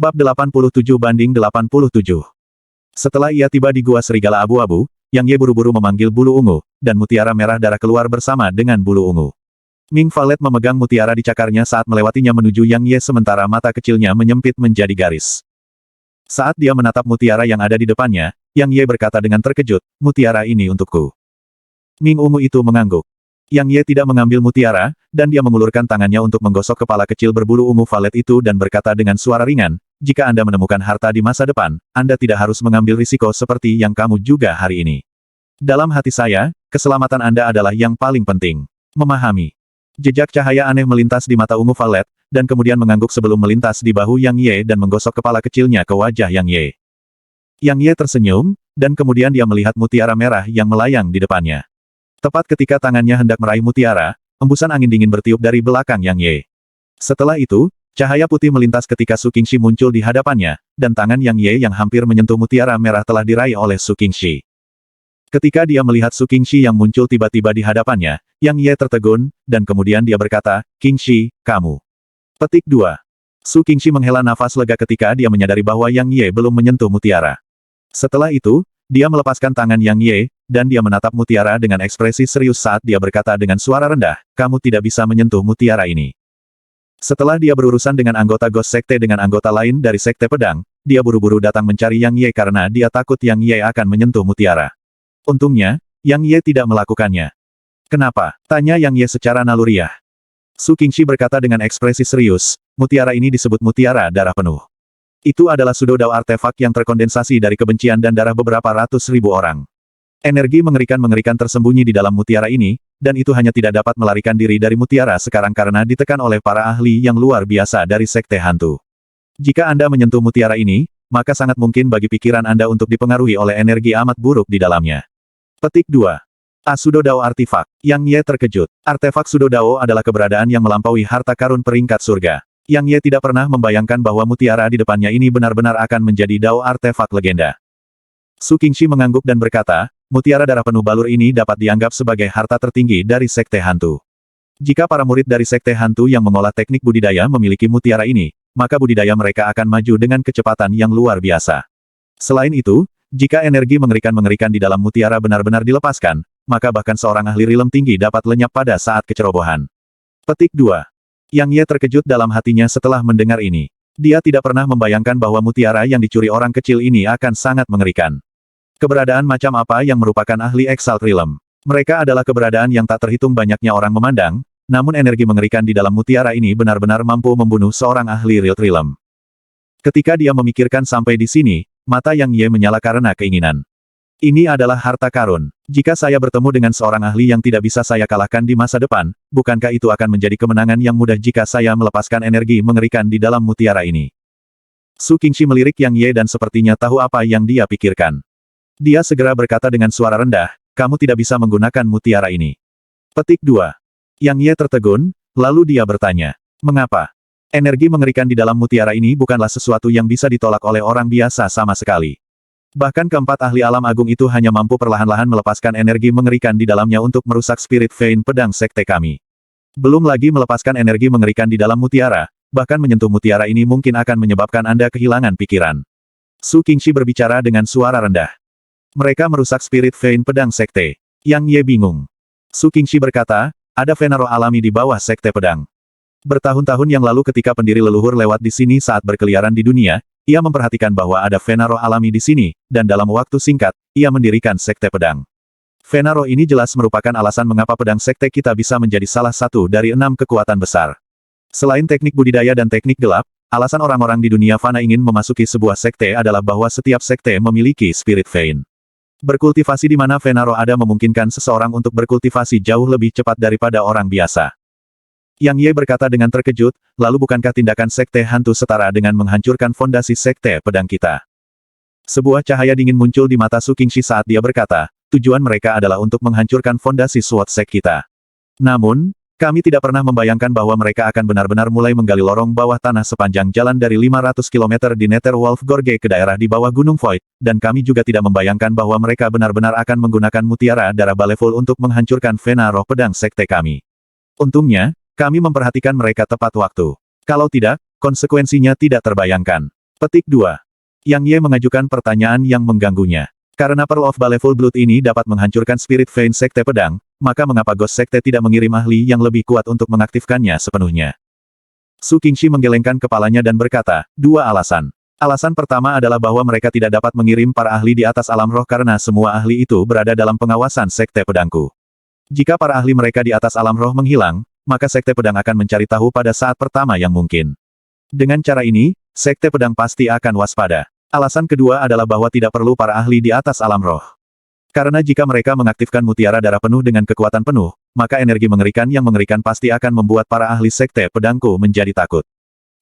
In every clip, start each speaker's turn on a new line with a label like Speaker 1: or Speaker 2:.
Speaker 1: Bab 87/87. Setelah ia tiba di Gua Serigala Abu-Abu, Yang Ye buru-buru memanggil bulu ungu, dan mutiara merah darah keluar bersama dengan bulu ungu. Ming Valet memegang mutiara di cakarnya saat melewatinya menuju Yang Ye sementara mata kecilnya menyempit menjadi garis. Saat dia menatap mutiara yang ada di depannya, Yang Ye berkata dengan terkejut, "Mutiara ini untukku." Ming ungu itu mengangguk. Yang Ye tidak mengambil mutiara, dan dia mengulurkan tangannya untuk menggosok kepala kecil berbulu ungu valet itu dan berkata dengan suara ringan, "Jika Anda menemukan harta di masa depan, Anda tidak harus mengambil risiko seperti yang kamu juga hari ini. Dalam hati saya, keselamatan Anda adalah yang paling penting." Memahami. Jejak cahaya aneh melintas di mata ungu valet, dan kemudian mengangguk sebelum melintas di bahu Yang Ye dan menggosok kepala kecilnya ke wajah Yang Ye. Yang Ye tersenyum, dan kemudian dia melihat mutiara merah yang melayang di depannya. Tepat ketika tangannya hendak meraih mutiara, embusan angin dingin bertiup dari belakang Yang Ye. Setelah itu, cahaya putih melintas ketika Su Qingxi muncul di hadapannya, dan tangan Yang Ye yang hampir menyentuh mutiara merah telah diraih oleh Su Qingxi. Ketika dia melihat Su Qingxi yang muncul tiba-tiba di hadapannya, Yang Ye tertegun, dan kemudian dia berkata, "Qingxi, kamu." Petik 2. Su Qingxi menghela nafas lega ketika dia menyadari bahwa Yang Ye belum menyentuh mutiara. Setelah itu, dia melepaskan tangan Yang Ye, dan dia menatap mutiara dengan ekspresi serius saat dia berkata dengan suara rendah, "Kamu tidak bisa menyentuh mutiara ini." Setelah dia berurusan dengan anggota Ghost Sekte dengan anggota lain dari Sekte Pedang, dia buru-buru datang mencari Yang Ye karena dia takut Yang Ye akan menyentuh mutiara. Untungnya, Yang Ye tidak melakukannya. "Kenapa?" tanya Yang Ye secara naluriah. Su Qingxi berkata dengan ekspresi serius, "Mutiara ini disebut mutiara darah penuh. Itu adalah sudodao artefak yang terkondensasi dari kebencian dan darah beberapa ratus ribu orang. Energi mengerikan-mengerikan tersembunyi di dalam mutiara ini, dan itu hanya tidak dapat melarikan diri dari mutiara sekarang karena ditekan oleh para ahli yang luar biasa dari Sekte Hantu. Jika Anda menyentuh mutiara ini, maka sangat mungkin bagi pikiran Anda untuk dipengaruhi oleh energi amat buruk di dalamnya." Petik 2. Sudodao Artifak. Yang Ye terkejut. Artefak Sudodao adalah keberadaan yang melampaui harta karun peringkat surga. Yang Ye tidak pernah membayangkan bahwa mutiara di depannya ini benar-benar akan menjadi dao artefak legenda. Su Qingxi mengangguk dan berkata, "Mutiara darah penuh balur ini dapat dianggap sebagai harta tertinggi dari Sekte Hantu. Jika para murid dari Sekte Hantu yang mengolah teknik budidaya memiliki mutiara ini, maka budidaya mereka akan maju dengan kecepatan yang luar biasa. Selain itu, jika energi mengerikan-mengerikan di dalam mutiara benar-benar dilepaskan, maka bahkan seorang ahli rilem tinggi dapat lenyap pada saat kecerobohan." Petik 2. Yang Ye terkejut dalam hatinya setelah mendengar ini. Dia tidak pernah membayangkan bahwa mutiara yang dicuri orang kecil ini akan sangat mengerikan. Keberadaan macam apa yang merupakan ahli Exalt Realm? Mereka adalah keberadaan yang tak terhitung banyaknya orang memandang, namun energi mengerikan di dalam mutiara ini benar-benar mampu membunuh seorang ahli Real Realm. Ketika dia memikirkan sampai di sini, mata Yang Ye menyala karena keinginan. "Ini adalah harta karun. Jika saya bertemu dengan seorang ahli yang tidak bisa saya kalahkan di masa depan, bukankah itu akan menjadi kemenangan yang mudah jika saya melepaskan energi mengerikan di dalam mutiara ini?" Su Qingxi melirik Yang Ye dan sepertinya tahu apa yang dia pikirkan. Dia segera berkata dengan suara rendah, "Kamu tidak bisa menggunakan mutiara ini." Petik 2. Yang Ye tertegun, lalu dia bertanya, "Mengapa?" Energi mengerikan di dalam mutiara ini bukanlah sesuatu yang bisa ditolak oleh orang biasa sama sekali. Bahkan keempat ahli alam agung itu hanya mampu perlahan-lahan melepaskan energi mengerikan di dalamnya untuk merusak Spirit Vein pedang sekte kami. Belum lagi melepaskan energi mengerikan di dalam mutiara, bahkan menyentuh mutiara ini mungkin akan menyebabkan Anda kehilangan pikiran. Su Qingxi berbicara dengan suara rendah. "Mereka merusak Spirit Vein pedang sekte." Yang Ye bingung. Su Qingxi berkata, "Ada Venaro alami di bawah sekte pedang. Bertahun-tahun yang lalu ketika pendiri leluhur lewat di sini saat berkeliaran di dunia, ia memperhatikan bahwa ada Venaro alami di sini, dan dalam waktu singkat, ia mendirikan sekte pedang. Venaro ini jelas merupakan alasan mengapa pedang sekte kita bisa menjadi salah satu dari 6 kekuatan besar. Selain teknik budidaya dan teknik gelap, alasan orang-orang di dunia fana ingin memasuki sebuah sekte adalah bahwa setiap sekte memiliki Spirit Vein. Berkultivasi di mana Venaro ada memungkinkan seseorang untuk berkultivasi jauh lebih cepat daripada orang biasa." Yang Ye berkata dengan terkejut, "Lalu bukankah tindakan sekte hantu setara dengan menghancurkan fondasi sekte pedang kita?" Sebuah cahaya dingin muncul di mata Su Qingxi saat dia berkata, "Tujuan mereka adalah untuk menghancurkan fondasi Sword Sect kita. Namun, kami tidak pernah membayangkan bahwa mereka akan benar-benar mulai menggali lorong bawah tanah sepanjang jalan dari 500 km di Netherwolf Gorge ke daerah di bawah Gunung Void, dan kami juga tidak membayangkan bahwa mereka benar-benar akan menggunakan mutiara darah Baleful untuk menghancurkan Venaro pedang sekte kami. Untungnya, kami memperhatikan mereka tepat waktu. Kalau tidak, konsekuensinya tidak terbayangkan." Petik 2. Yang Ye mengajukan pertanyaan yang mengganggunya. Karena Pearl of Baleful Blood ini dapat menghancurkan Spirit Vein Sekte Pedang, maka mengapa Ghost Sekte tidak mengirim ahli yang lebih kuat untuk mengaktifkannya sepenuhnya? Su Qingxi menggelengkan kepalanya dan berkata, dua alasan. Alasan pertama adalah bahwa mereka tidak dapat mengirim para ahli di atas alam roh karena semua ahli itu berada dalam pengawasan Sekte Pedangku. Jika para ahli mereka di atas alam roh menghilang, maka Sekte Pedang akan mencari tahu pada saat pertama yang mungkin. Dengan cara ini, Sekte Pedang pasti akan waspada. Alasan kedua adalah bahwa tidak perlu para ahli di atas alam roh. Karena jika mereka mengaktifkan mutiara darah penuh dengan kekuatan penuh, maka energi mengerikan yang mengerikan pasti akan membuat para ahli Sekte Pedangku menjadi takut.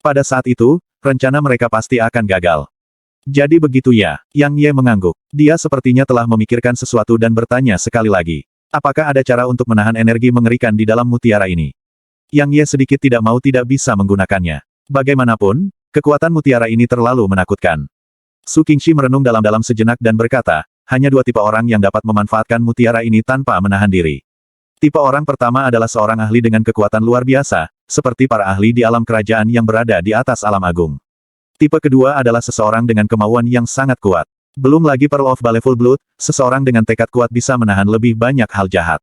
Speaker 1: Pada saat itu, rencana mereka pasti akan gagal. Jadi begitu ya, Yang Ye mengangguk. Dia sepertinya telah memikirkan sesuatu dan bertanya sekali lagi. Apakah ada cara untuk menahan energi mengerikan di dalam mutiara ini? Yang Ye sedikit tidak mau tidak bisa menggunakannya. Bagaimanapun, kekuatan mutiara ini terlalu menakutkan. Su Qingxi merenung dalam-dalam sejenak dan berkata, hanya dua tipe orang yang dapat memanfaatkan mutiara ini tanpa menahan diri. Tipe orang pertama adalah seorang ahli dengan kekuatan luar biasa, seperti para ahli di alam kerajaan yang berada di atas alam agung. Tipe kedua adalah seseorang dengan kemauan yang sangat kuat. Belum lagi Pearl of Baleful Blood, seseorang dengan tekad kuat bisa menahan lebih banyak hal jahat.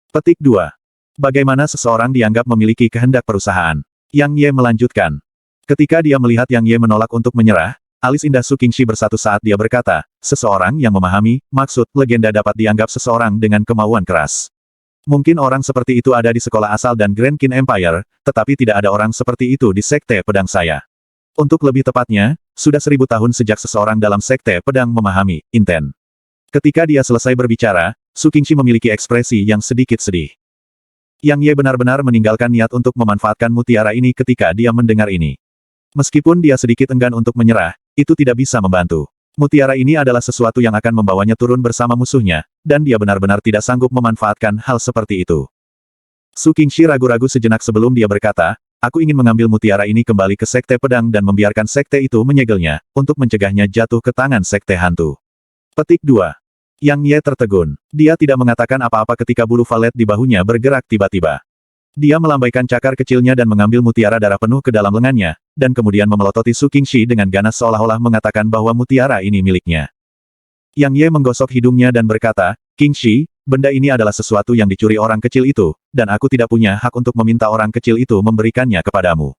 Speaker 1: Petik 2. Bagaimana seseorang dianggap memiliki kehendak perusahaan? Yang Ye melanjutkan. Ketika dia melihat Yang Ye menolak untuk menyerah, alis indah Su Qingxi bersatu saat dia berkata, seseorang yang memahami maksud legenda dapat dianggap seseorang dengan kemauan keras. Mungkin orang seperti itu ada di sekolah asal dan Grand Qin Empire, tetapi tidak ada orang seperti itu di Sekte Pedang saya. Untuk lebih tepatnya, sudah 1000 tahun sejak seseorang dalam Sekte Pedang memahami inten. Ketika dia selesai berbicara, Su Qingxi memiliki ekspresi yang sedikit sedih. Yang Ye benar-benar meninggalkan niat untuk memanfaatkan mutiara ini ketika dia mendengar ini. Meskipun dia sedikit enggan untuk menyerah, itu tidak bisa membantu. Mutiara ini adalah sesuatu yang akan membawanya turun bersama musuhnya, dan dia benar-benar tidak sanggup memanfaatkan hal seperti itu. Su Qingxi ragu-ragu sejenak sebelum dia berkata, aku ingin mengambil mutiara ini kembali ke Sekte Pedang dan membiarkan Sekte itu menyegelnya, untuk mencegahnya jatuh ke tangan Sekte Hantu. Petik 2. Yang Ye tertegun. Dia tidak mengatakan apa-apa ketika bulu valet di bahunya bergerak tiba-tiba. Dia melambaikan cakar kecilnya dan mengambil mutiara darah penuh ke dalam lengannya, dan kemudian memelototi Su Qingxi dengan ganas seolah-olah mengatakan bahwa mutiara ini miliknya. Yang Ye menggosok hidungnya dan berkata, Qingxi, benda ini adalah sesuatu yang dicuri orang kecil itu, dan aku tidak punya hak untuk meminta orang kecil itu memberikannya kepadamu.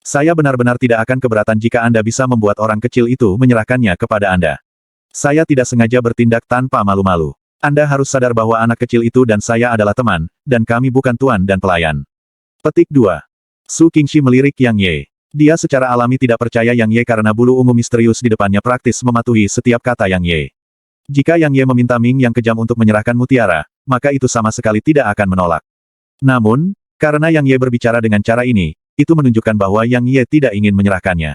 Speaker 1: Saya benar-benar tidak akan keberatan jika Anda bisa membuat orang kecil itu menyerahkannya kepada Anda. Saya tidak sengaja bertindak tanpa malu-malu. Anda harus sadar bahwa anak kecil itu dan saya adalah teman, dan kami bukan tuan dan pelayan. Petik 2. Su Qingxi melirik Yang Ye. Dia secara alami tidak percaya Yang Ye karena bulu ungu misterius di depannya praktis mematuhi setiap kata Yang Ye. Jika Yang Ye meminta Ming yang kejam untuk menyerahkan mutiara, maka itu sama sekali tidak akan menolak. Namun, karena Yang Ye berbicara dengan cara ini, itu menunjukkan bahwa Yang Ye tidak ingin menyerahkannya.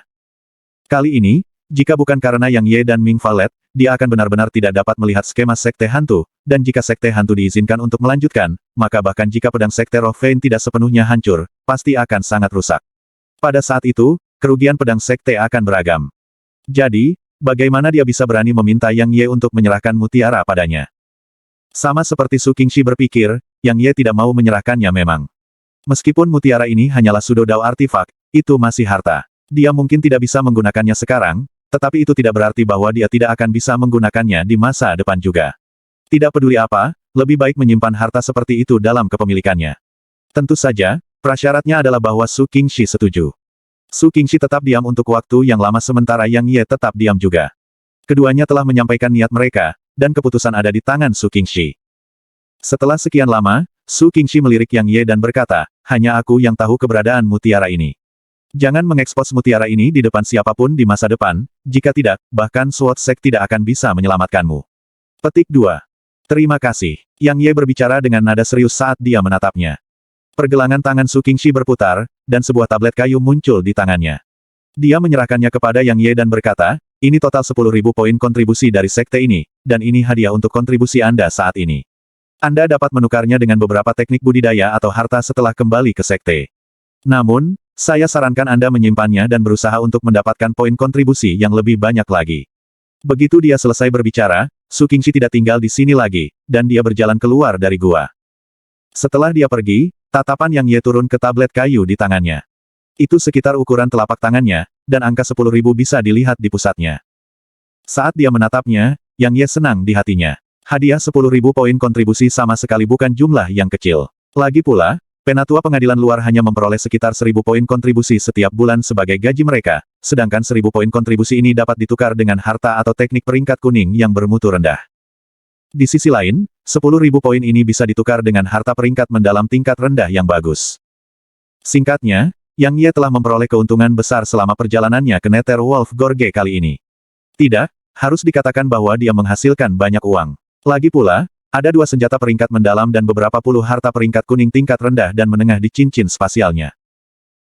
Speaker 1: Kali ini, jika bukan karena Yang Ye dan Ming Valet, dia akan benar-benar tidak dapat melihat skema Sekte Hantu, dan jika Sekte Hantu diizinkan untuk melanjutkan, maka bahkan jika pedang Sekte Roh Vein tidak sepenuhnya hancur, pasti akan sangat rusak. Pada saat itu, kerugian pedang Sekte akan beragam. Jadi, bagaimana dia bisa berani meminta Yang Ye untuk menyerahkan mutiara padanya? Sama seperti Su Qingxi berpikir, Yang Ye tidak mau menyerahkannya memang. Meskipun mutiara ini hanyalah sudodao artifak, itu masih harta. Dia mungkin tidak bisa menggunakannya sekarang, tetapi itu tidak berarti bahwa dia tidak akan bisa menggunakannya di masa depan juga. Tidak peduli apa, lebih baik menyimpan harta seperti itu dalam kepemilikannya. Tentu saja, prasyaratnya adalah bahwa Su Qingxi setuju. Su Qingxi tetap diam untuk waktu yang lama sementara Yang Ye tetap diam juga. Keduanya telah menyampaikan niat mereka, dan keputusan ada di tangan Su Qingxi. Setelah sekian lama, Su Qingxi melirik Yang Ye dan berkata, hanya aku yang tahu keberadaan mutiara ini. Jangan mengekspos mutiara ini di depan siapapun di masa depan, jika tidak, bahkan Sword Sect tidak akan bisa menyelamatkanmu. Petik 2. Terima kasih. Yang Ye berbicara dengan nada serius saat dia menatapnya. Pergelangan tangan Su Qingxi berputar, dan sebuah tablet kayu muncul di tangannya. Dia menyerahkannya kepada Yang Ye dan berkata, ini total 10.000 poin kontribusi dari sekte ini, dan ini hadiah untuk kontribusi Anda saat ini. Anda dapat menukarnya dengan beberapa teknik budidaya atau harta setelah kembali ke sekte. Namun, saya sarankan Anda menyimpannya dan berusaha untuk mendapatkan poin kontribusi yang lebih banyak lagi. Begitu dia selesai berbicara, Su Qingxi tidak tinggal di sini lagi, dan dia berjalan keluar dari gua. Setelah dia pergi, tatapan Yang Ye turun ke tablet kayu di tangannya. Itu sekitar ukuran telapak tangannya, dan angka 10.000 bisa dilihat di pusatnya. Saat dia menatapnya, Yang Ye senang di hatinya. Hadiah 10.000 poin kontribusi sama sekali bukan jumlah yang kecil. Lagi pula, Penatua Pengadilan Luar hanya memperoleh sekitar 1.000 poin kontribusi setiap bulan sebagai gaji mereka, sedangkan 1.000 poin kontribusi ini dapat ditukar dengan harta atau teknik peringkat kuning yang bermutu rendah. Di sisi lain, 10.000 poin ini bisa ditukar dengan harta peringkat mendalam tingkat rendah yang bagus. Singkatnya, Yang Ye telah memperoleh keuntungan besar selama perjalanannya ke Netherwolf Gorge kali ini. Tidak, harus dikatakan bahwa dia menghasilkan banyak uang. Lagi pula, ada 2 senjata peringkat mendalam dan beberapa puluh harta peringkat kuning tingkat rendah dan menengah di cincin spasialnya.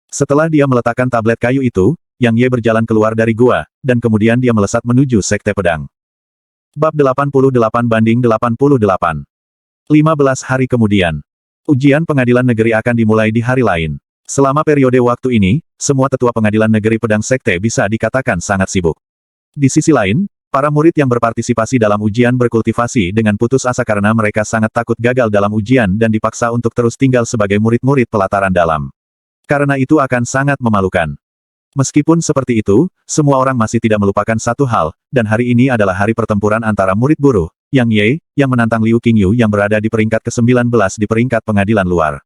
Speaker 1: Setelah dia meletakkan tablet kayu itu, Yang Ye berjalan keluar dari gua, dan kemudian dia melesat menuju Sekte Pedang. Bab 88/88 15 hari kemudian. Ujian pengadilan negeri akan dimulai di hari lain. Selama periode waktu ini, semua tetua pengadilan negeri pedang sekte bisa dikatakan sangat sibuk. Di sisi lain, para murid yang berpartisipasi dalam ujian berkultivasi dengan putus asa karena mereka sangat takut gagal dalam ujian dan dipaksa untuk terus tinggal sebagai murid-murid pelataran dalam. Karena itu akan sangat memalukan. Meskipun seperti itu, semua orang masih tidak melupakan satu hal, dan hari ini adalah hari pertempuran antara murid buruh, Yang Ye, yang menantang Liu Qingyu yang berada di peringkat ke-19 di peringkat pengadilan luar.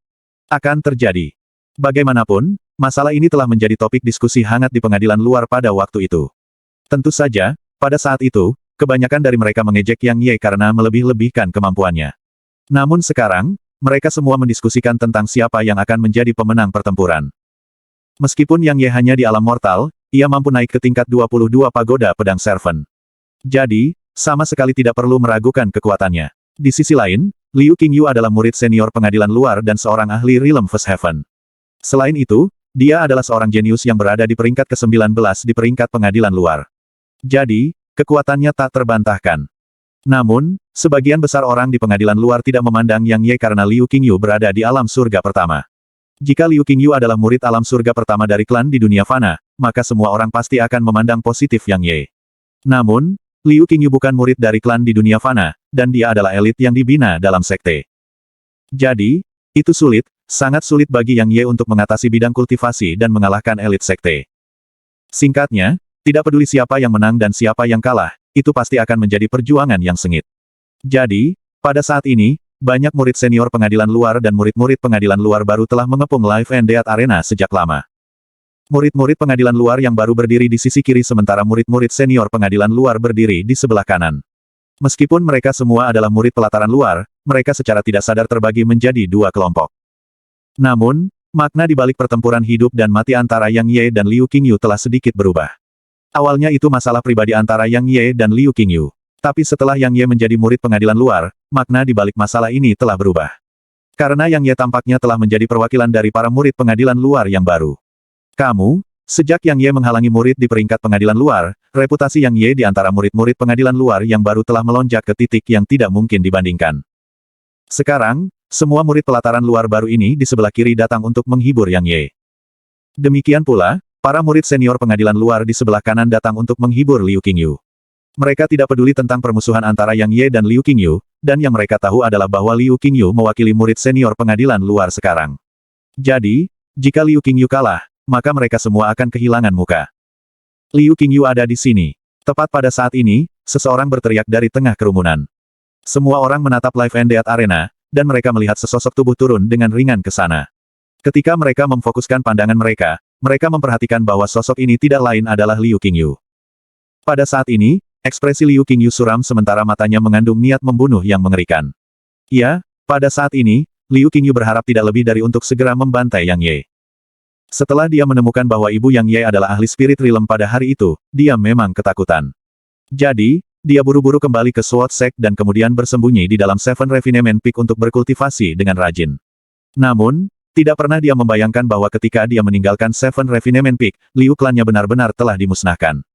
Speaker 1: Akan terjadi. Bagaimanapun, masalah ini telah menjadi topik diskusi hangat di pengadilan luar pada waktu itu. Tentu saja, pada saat itu, kebanyakan dari mereka mengejek Yang Ye karena melebih-lebihkan kemampuannya. Namun sekarang, mereka semua mendiskusikan tentang siapa yang akan menjadi pemenang pertempuran. Meskipun Yang Ye hanya di alam mortal, ia mampu naik ke tingkat 22 pagoda pedang servant. Jadi, sama sekali tidak perlu meragukan kekuatannya. Di sisi lain, Liu Qingyu adalah murid senior pengadilan luar dan seorang ahli Realm First Heaven. Selain itu, dia adalah seorang jenius yang berada di peringkat ke-19 di peringkat pengadilan luar. Jadi, kekuatannya tak terbantahkan. Namun, sebagian besar orang di pengadilan luar tidak memandang Yang Ye karena Liu Qingyu berada di alam surga pertama. Jika Liu Qingyu adalah murid alam surga pertama dari klan di dunia fana, maka semua orang pasti akan memandang positif Yang Ye. Namun, Liu Qingyu bukan murid dari klan di dunia fana, dan dia adalah elit yang dibina dalam sekte. Jadi, itu sulit, sangat sulit bagi Yang Ye untuk mengatasi bidang kultivasi dan mengalahkan elit sekte. Singkatnya, tidak peduli siapa yang menang dan siapa yang kalah, itu pasti akan menjadi perjuangan yang sengit. Jadi, pada saat ini, banyak murid senior pengadilan luar dan murid-murid pengadilan luar baru telah mengepung Life and Death Arena sejak lama. Murid-murid pengadilan luar yang baru berdiri di sisi kiri sementara murid-murid senior pengadilan luar berdiri di sebelah kanan. Meskipun mereka semua adalah murid pelataran luar, mereka secara tidak sadar terbagi menjadi 2 kelompok. Namun, makna di balik pertempuran hidup dan mati antara Yang Ye dan Liu Qingyu telah sedikit berubah. Awalnya itu masalah pribadi antara Yang Ye dan Liu Qingyu. Tapi setelah Yang Ye menjadi murid pengadilan luar, makna di balik masalah ini telah berubah. Karena Yang Ye tampaknya telah menjadi perwakilan dari para murid pengadilan luar yang baru. Sejak Yang Ye menghalangi murid di peringkat pengadilan luar, reputasi Yang Ye di antara murid-murid pengadilan luar yang baru telah melonjak ke titik yang tidak mungkin dibandingkan. Sekarang, semua murid pelataran luar baru ini di sebelah kiri datang untuk menghibur Yang Ye. Demikian pula, para murid senior pengadilan luar di sebelah kanan datang untuk menghibur Liu Qingyu. Mereka tidak peduli tentang permusuhan antara Yang Ye dan Liu Qingyu, dan yang mereka tahu adalah bahwa Liu Qingyu mewakili murid senior pengadilan luar sekarang. Jadi, jika Liu Qingyu kalah, maka mereka semua akan kehilangan muka. Liu Qingyu ada di sini. Tepat pada saat ini, seseorang berteriak dari tengah kerumunan. Semua orang menatap Life and Death Arena, dan mereka melihat sesosok tubuh turun dengan ringan ke sana. Ketika mereka memfokuskan pandangan mereka, mereka memperhatikan bahwa sosok ini tidak lain adalah Liu Qingyu. Pada saat ini, ekspresi Liu Qingyu suram sementara matanya mengandung niat membunuh yang mengerikan. Ya, pada saat ini, Liu Qingyu berharap tidak lebih dari untuk segera membantai Yang Ye. Setelah dia menemukan bahwa ibu Yang Ye adalah ahli spirit realm pada hari itu, dia memang ketakutan. Jadi, dia buru-buru kembali ke Sword Sect dan kemudian bersembunyi di dalam Seven Refinement Peak untuk berkultivasi dengan rajin. Namun, tidak pernah dia membayangkan bahwa ketika dia meninggalkan Seven Refinement Peak, Liu klannya benar-benar telah dimusnahkan.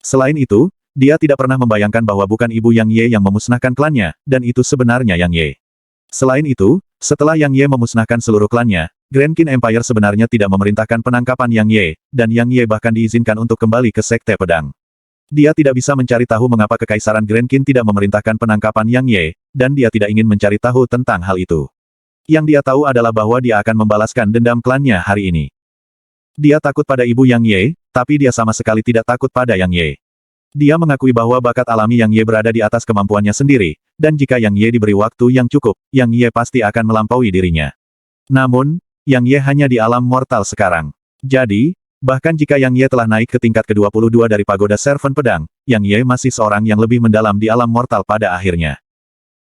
Speaker 1: Selain itu, dia tidak pernah membayangkan bahwa bukan ibu Yang Ye yang memusnahkan klannya, dan itu sebenarnya Yang Ye. Selain itu, setelah Yang Ye memusnahkan seluruh klannya, Grand Qin Empire sebenarnya tidak memerintahkan penangkapan Yang Ye, dan Yang Ye bahkan diizinkan untuk kembali ke Sekte Pedang. Dia tidak bisa mencari tahu mengapa Kekaisaran Grand Qin tidak memerintahkan penangkapan Yang Ye, dan dia tidak ingin mencari tahu tentang hal itu. Yang dia tahu adalah bahwa dia akan membalaskan dendam klannya hari ini. Dia takut pada ibu Yang Ye, tapi dia sama sekali tidak takut pada Yang Ye. Dia mengakui bahwa bakat alami Yang Ye berada di atas kemampuannya sendiri, dan jika Yang Ye diberi waktu yang cukup, Yang Ye pasti akan melampaui dirinya. Namun, Yang Ye hanya di alam mortal sekarang. Jadi, bahkan jika Yang Ye telah naik ke tingkat ke-22 dari pagoda Servant Pedang, Yang Ye masih seorang yang lebih mendalam di alam mortal pada akhirnya.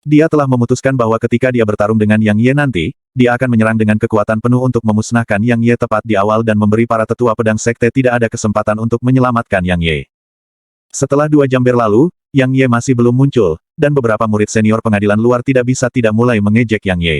Speaker 1: Dia telah memutuskan bahwa ketika dia bertarung dengan Yang Ye nanti, dia akan menyerang dengan kekuatan penuh untuk memusnahkan Yang Ye tepat di awal dan memberi para tetua pedang sekte tidak ada kesempatan untuk menyelamatkan Yang Ye. Setelah 2 jam berlalu, Yang Ye masih belum muncul, dan beberapa murid senior pengadilan luar tidak bisa tidak mulai mengejek Yang Ye.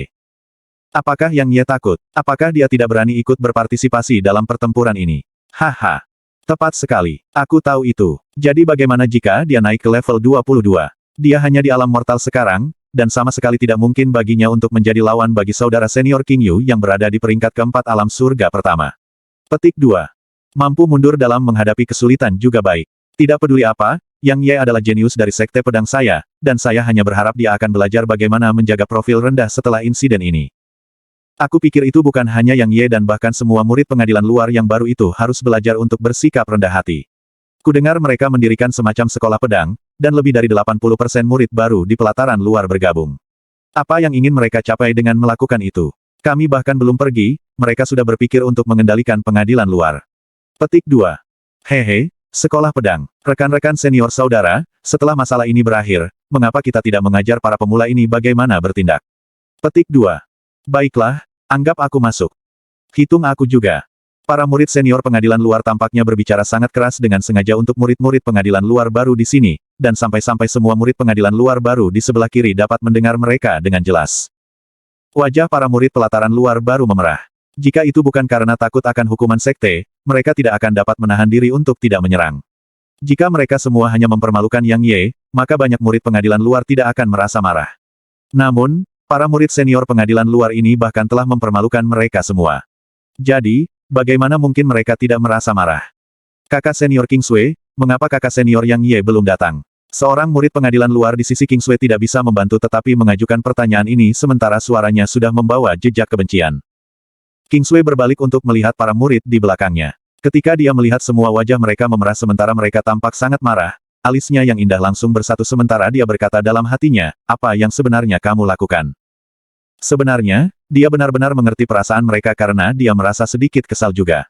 Speaker 1: Apakah Yang Ye takut? Apakah dia tidak berani ikut berpartisipasi dalam pertempuran ini? Haha. Tepat sekali. Aku tahu itu. Jadi bagaimana jika dia naik ke level 22? Dia hanya di alam mortal sekarang, dan sama sekali tidak mungkin baginya untuk menjadi lawan bagi saudara senior King Yu yang berada di peringkat keempat alam surga pertama. Petik 2. Mampu mundur dalam menghadapi kesulitan juga baik. Tidak peduli apa, Yang Ye adalah jenius dari sekte pedang saya, dan saya hanya berharap dia akan belajar bagaimana menjaga profil rendah setelah insiden ini. Aku pikir itu bukan hanya Yang Ye dan bahkan semua murid pengadilan luar yang baru itu harus belajar untuk bersikap rendah hati. Kudengar mereka mendirikan semacam sekolah pedang, dan lebih dari 80% murid baru di pelataran luar bergabung. Apa yang ingin mereka capai dengan melakukan itu? Kami bahkan belum pergi, mereka sudah berpikir untuk mengendalikan pengadilan luar. Petik 2. Hehe, sekolah pedang. Rekan-rekan senior saudara, setelah masalah ini berakhir, mengapa kita tidak mengajar para pemula ini bagaimana bertindak? Petik 2. Baiklah, anggap aku masuk. Hitung aku juga. Para murid senior pengadilan luar tampaknya berbicara sangat keras dengan sengaja untuk murid-murid pengadilan luar baru di sini, dan sampai-sampai semua murid pengadilan luar baru di sebelah kiri dapat mendengar mereka dengan jelas. Wajah para murid pelataran luar baru memerah. Jika itu bukan karena takut akan hukuman sekte, mereka tidak akan dapat menahan diri untuk tidak menyerang. Jika mereka semua hanya mempermalukan Yang Ye, maka banyak murid pengadilan luar tidak akan merasa marah. Namun, para murid senior pengadilan luar ini bahkan telah mempermalukan mereka semua. Jadi, bagaimana mungkin mereka tidak merasa marah? Kakak senior Kingsway, mengapa kakak senior Yang Ye belum datang? Seorang murid pengadilan luar di sisi Kingsway tidak bisa membantu tetapi mengajukan pertanyaan ini sementara suaranya sudah membawa jejak kebencian. Kingsway berbalik untuk melihat para murid di belakangnya. Ketika dia melihat semua wajah mereka memerah sementara mereka tampak sangat marah, alisnya yang indah langsung bersatu sementara dia berkata dalam hatinya, apa yang sebenarnya kamu lakukan? Sebenarnya, dia benar-benar mengerti perasaan mereka karena dia merasa sedikit kesal juga.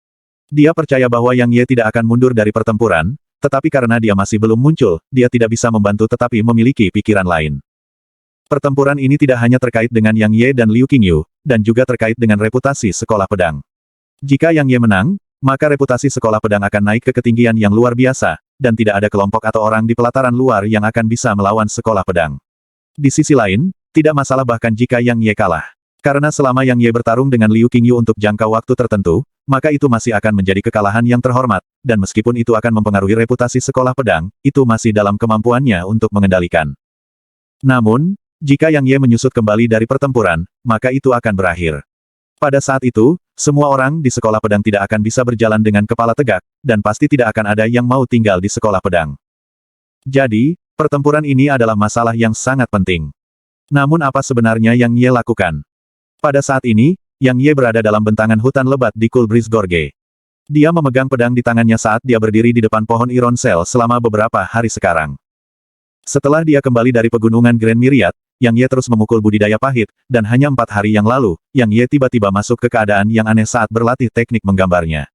Speaker 1: Dia percaya bahwa Yang Ye tidak akan mundur dari pertempuran, tetapi karena dia masih belum muncul, dia tidak bisa membantu tetapi memiliki pikiran lain. Pertempuran ini tidak hanya terkait dengan Yang Ye dan Liu Qingyu, dan juga terkait dengan reputasi sekolah pedang. Jika Yang Ye menang, maka reputasi sekolah pedang akan naik ke ketinggian yang luar biasa, dan tidak ada kelompok atau orang di pelataran luar yang akan bisa melawan sekolah pedang. Di sisi lain, tidak masalah bahkan jika Yang Ye kalah. Karena selama Yang Ye bertarung dengan Liu Qingyu untuk jangka waktu tertentu, maka itu masih akan menjadi kekalahan yang terhormat, dan meskipun itu akan mempengaruhi reputasi sekolah pedang, itu masih dalam kemampuannya untuk mengendalikan. Namun, jika Yang Ye menyusut kembali dari pertempuran, maka itu akan berakhir. Pada saat itu, semua orang di sekolah pedang tidak akan bisa berjalan dengan kepala tegak, dan pasti tidak akan ada yang mau tinggal di sekolah pedang. Jadi, pertempuran ini adalah masalah yang sangat penting. Namun apa sebenarnya Yang Ye lakukan? Pada saat ini, Yang Ye berada dalam bentangan hutan lebat di Kulbris Gorge. Dia memegang pedang di tangannya saat dia berdiri di depan pohon Ironsel selama beberapa hari sekarang. Setelah dia kembali dari pegunungan Grand Myriad, Yang Ye terus memukul budidaya pahit, dan hanya 4 hari yang lalu, Yang Ye tiba-tiba masuk ke keadaan yang aneh saat berlatih teknik menggambarnya.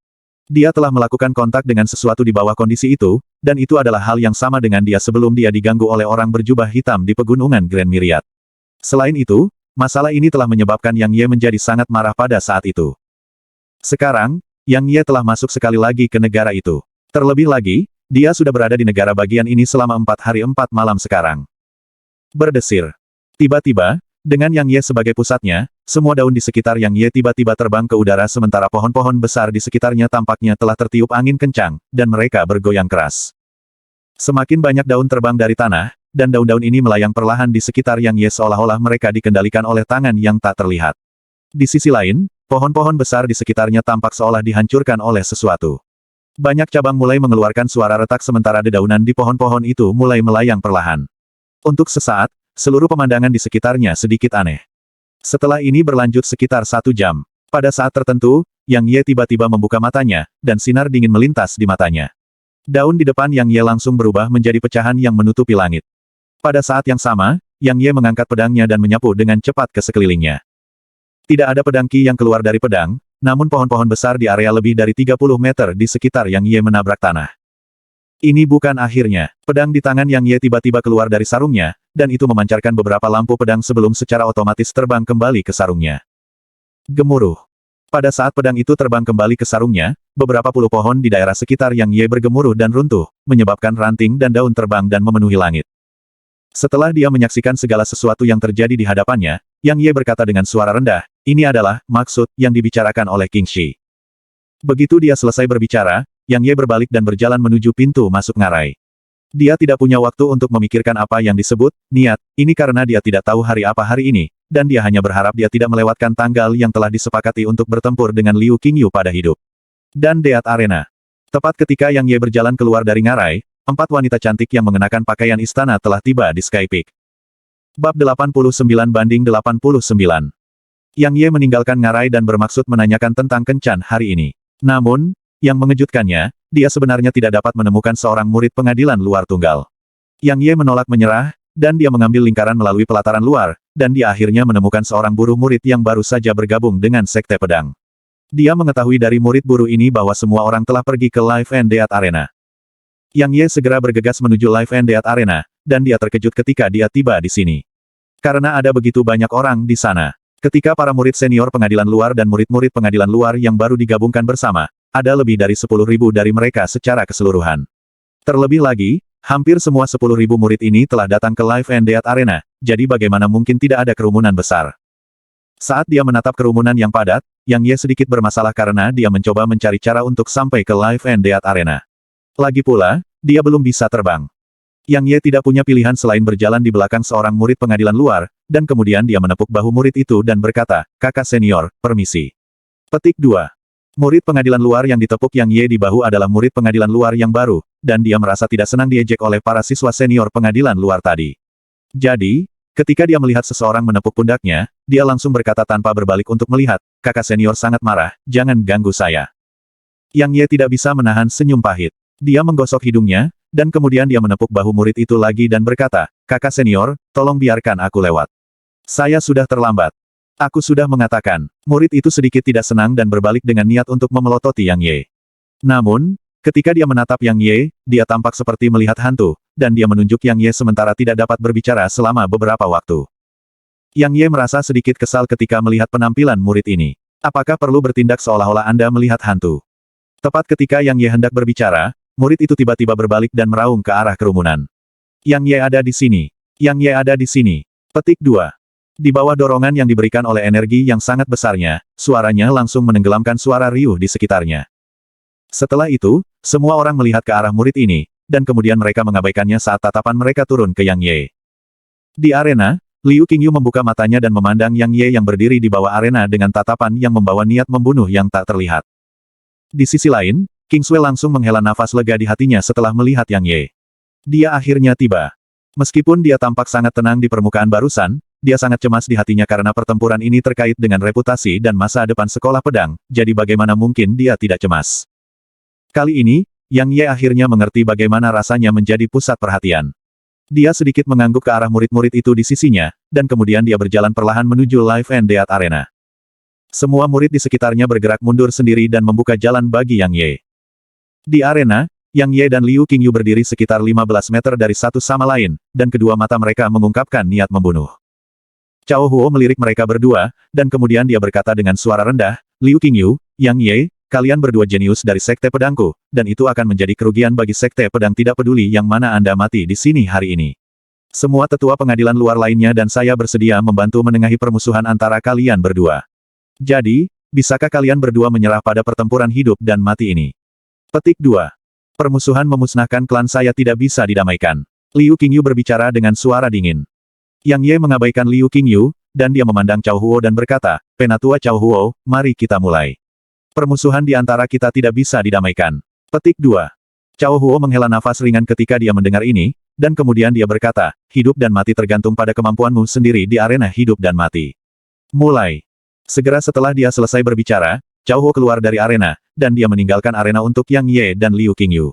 Speaker 1: Dia telah melakukan kontak dengan sesuatu di bawah kondisi itu, dan itu adalah hal yang sama dengan dia sebelum dia diganggu oleh orang berjubah hitam di pegunungan Grand Myriad. Selain itu, masalah ini telah menyebabkan Yang Ye menjadi sangat marah pada saat itu. Sekarang, Yang Ye telah masuk sekali lagi ke negara itu. Terlebih lagi, dia sudah berada di negara bagian ini selama 4 hari 4 malam sekarang. Berdesir. Tiba-tiba, dengan Yang Ye sebagai pusatnya, semua daun di sekitar Yang Ye tiba-tiba terbang ke udara sementara pohon-pohon besar di sekitarnya tampaknya telah tertiup angin kencang, dan mereka bergoyang keras. Semakin banyak daun terbang dari tanah, dan daun-daun ini melayang perlahan di sekitar Yang Ye seolah-olah mereka dikendalikan oleh tangan yang tak terlihat. Di sisi lain, pohon-pohon besar di sekitarnya tampak seolah dihancurkan oleh sesuatu. Banyak cabang mulai mengeluarkan suara retak sementara dedaunan di pohon-pohon itu mulai melayang perlahan. Untuk sesaat, seluruh pemandangan di sekitarnya sedikit aneh. Setelah ini berlanjut sekitar 1 jam. Pada saat tertentu, Yang Ye tiba-tiba membuka matanya, dan sinar dingin melintas di matanya. Daun di depan Yang Ye langsung berubah menjadi pecahan yang menutupi langit. Pada saat yang sama, Yang Ye mengangkat pedangnya dan menyapu dengan cepat ke sekelilingnya. Tidak ada pedang Qi yang keluar dari pedang, namun pohon-pohon besar di area lebih dari 30 meter di sekitar Yang Ye menabrak tanah. Ini bukan akhirnya. Pedang di tangan Yang Ye tiba-tiba keluar dari sarungnya, dan itu memancarkan beberapa lampu pedang sebelum secara otomatis terbang kembali ke sarungnya. Gemuruh. Pada saat pedang itu terbang kembali ke sarungnya, beberapa puluh pohon di daerah sekitar Yang Ye bergemuruh dan runtuh, menyebabkan ranting dan daun terbang dan memenuhi langit. Setelah dia menyaksikan segala sesuatu yang terjadi di hadapannya, Yang Ye berkata dengan suara rendah, "Ini adalah maksud yang dibicarakan oleh King Shi." Begitu dia selesai berbicara, Yang Ye berbalik dan berjalan menuju pintu masuk ngarai. Dia tidak punya waktu untuk memikirkan apa yang disebut niat, ini karena dia tidak tahu hari apa hari ini, dan dia hanya berharap dia tidak melewatkan tanggal yang telah disepakati untuk bertempur dengan Liu Qingyu pada hidup. Dan Deat Arena. Tepat ketika Yang Ye berjalan keluar dari ngarai, 4 wanita cantik yang mengenakan pakaian istana telah tiba di Sky Peak. Bab 89/89. Yang Ye meninggalkan ngarai dan bermaksud menanyakan tentang kencan hari ini. Namun, yang mengejutkannya, dia sebenarnya tidak dapat menemukan seorang murid pengadilan luar tunggal. Yang Ye menolak menyerah, dan dia mengambil lingkaran melalui pelataran luar, dan dia akhirnya menemukan seorang buruh murid yang baru saja bergabung dengan Sekte Pedang. Dia mengetahui dari murid buruh ini bahwa semua orang telah pergi ke Life and Death Arena. Yang Ye segera bergegas menuju Life and Death Arena, dan dia terkejut ketika dia tiba di sini. Karena ada begitu banyak orang di sana. Ketika para murid senior pengadilan luar dan murid-murid pengadilan luar yang baru digabungkan bersama, ada lebih dari 10.000 dari mereka secara keseluruhan. Terlebih lagi, hampir semua 10.000 murid ini telah datang ke Life and Death Arena, jadi bagaimana mungkin tidak ada kerumunan besar. Saat dia menatap kerumunan yang padat, Yang Ye sedikit bermasalah karena dia mencoba mencari cara untuk sampai ke Life and Death Arena. Lagi pula, dia belum bisa terbang. Yang Ye tidak punya pilihan selain berjalan di belakang seorang murid pengadilan luar, dan kemudian dia menepuk bahu murid itu dan berkata, "Kakak senior, permisi." Petik 2. Murid pengadilan luar yang ditepuk Yang Ye di bahu adalah murid pengadilan luar yang baru, dan dia merasa tidak senang diejek oleh para siswa senior pengadilan luar tadi. Jadi, ketika dia melihat seseorang menepuk pundaknya, dia langsung berkata tanpa berbalik untuk melihat, "Kakak senior sangat marah, jangan ganggu saya." Yang Ye tidak bisa menahan senyum pahit. Dia menggosok hidungnya, dan kemudian dia menepuk bahu murid itu lagi dan berkata, "Kakak senior, tolong biarkan aku lewat. Saya sudah terlambat. Aku sudah mengatakan." Murid itu sedikit tidak senang dan berbalik dengan niat untuk memelototi Yang Ye. Namun, ketika dia menatap Yang Ye, dia tampak seperti melihat hantu, dan dia menunjuk Yang Ye sementara tidak dapat berbicara selama beberapa waktu. Yang Ye merasa sedikit kesal ketika melihat penampilan murid ini. Apakah perlu bertindak seolah-olah Anda melihat hantu? Tepat ketika Yang Ye hendak berbicara, murid itu tiba-tiba berbalik dan meraung ke arah kerumunan. "Yang Ye ada di sini. Yang Ye ada di sini." Petik 2. Di bawah dorongan yang diberikan oleh energi yang sangat besarnya, suaranya langsung menenggelamkan suara riuh di sekitarnya. Setelah itu, semua orang melihat ke arah murid ini, dan kemudian mereka mengabaikannya saat tatapan mereka turun ke Yang Ye. Di arena, Liu Qingyu membuka matanya dan memandang Yang Ye yang berdiri di bawah arena dengan tatapan yang membawa niat membunuh yang tak terlihat. Di sisi lain, King Sui langsung menghela nafas lega di hatinya setelah melihat Yang Ye. Dia akhirnya tiba. Meskipun dia tampak sangat tenang di permukaan barusan, dia sangat cemas di hatinya karena pertempuran ini terkait dengan reputasi dan masa depan sekolah pedang, jadi bagaimana mungkin dia tidak cemas. Kali ini, Yang Ye akhirnya mengerti bagaimana rasanya menjadi pusat perhatian. Dia sedikit mengangguk ke arah murid-murid itu di sisinya, dan kemudian dia berjalan perlahan menuju Life and Death Arena. Semua murid di sekitarnya bergerak mundur sendiri dan membuka jalan bagi Yang Ye. Di arena, Yang Ye dan Liu Qingyu berdiri sekitar 15 meter dari satu sama lain, dan kedua mata mereka mengungkapkan niat membunuh. Cao Huo melirik mereka berdua, dan kemudian dia berkata dengan suara rendah, "Liu Qingyu, Yang Ye, kalian berdua jenius dari Sekte Pedangku, dan itu akan menjadi kerugian bagi Sekte Pedang tidak peduli yang mana Anda mati di sini hari ini. Semua tetua pengadilan luar lainnya dan saya bersedia membantu menengahi permusuhan antara kalian berdua. Jadi, bisakah kalian berdua menyerah pada pertempuran hidup dan mati ini?" Petik 2. Permusuhan memusnahkan klan saya tidak bisa didamaikan. Liu Qingyu berbicara dengan suara dingin. Yang Ye mengabaikan Liu Qingyu, dan dia memandang Cao Huo dan berkata, "Penatua Cao Huo, mari kita mulai. Permusuhan di antara kita tidak bisa didamaikan." Petik 2. Cao Huo menghela nafas ringan ketika dia mendengar ini, dan kemudian dia berkata, "Hidup dan mati tergantung pada kemampuanmu sendiri di arena hidup dan mati. Mulai." Segera setelah dia selesai berbicara, Cao Ho keluar dari arena, dan dia meninggalkan arena untuk Yang Ye dan Liu Qingyu.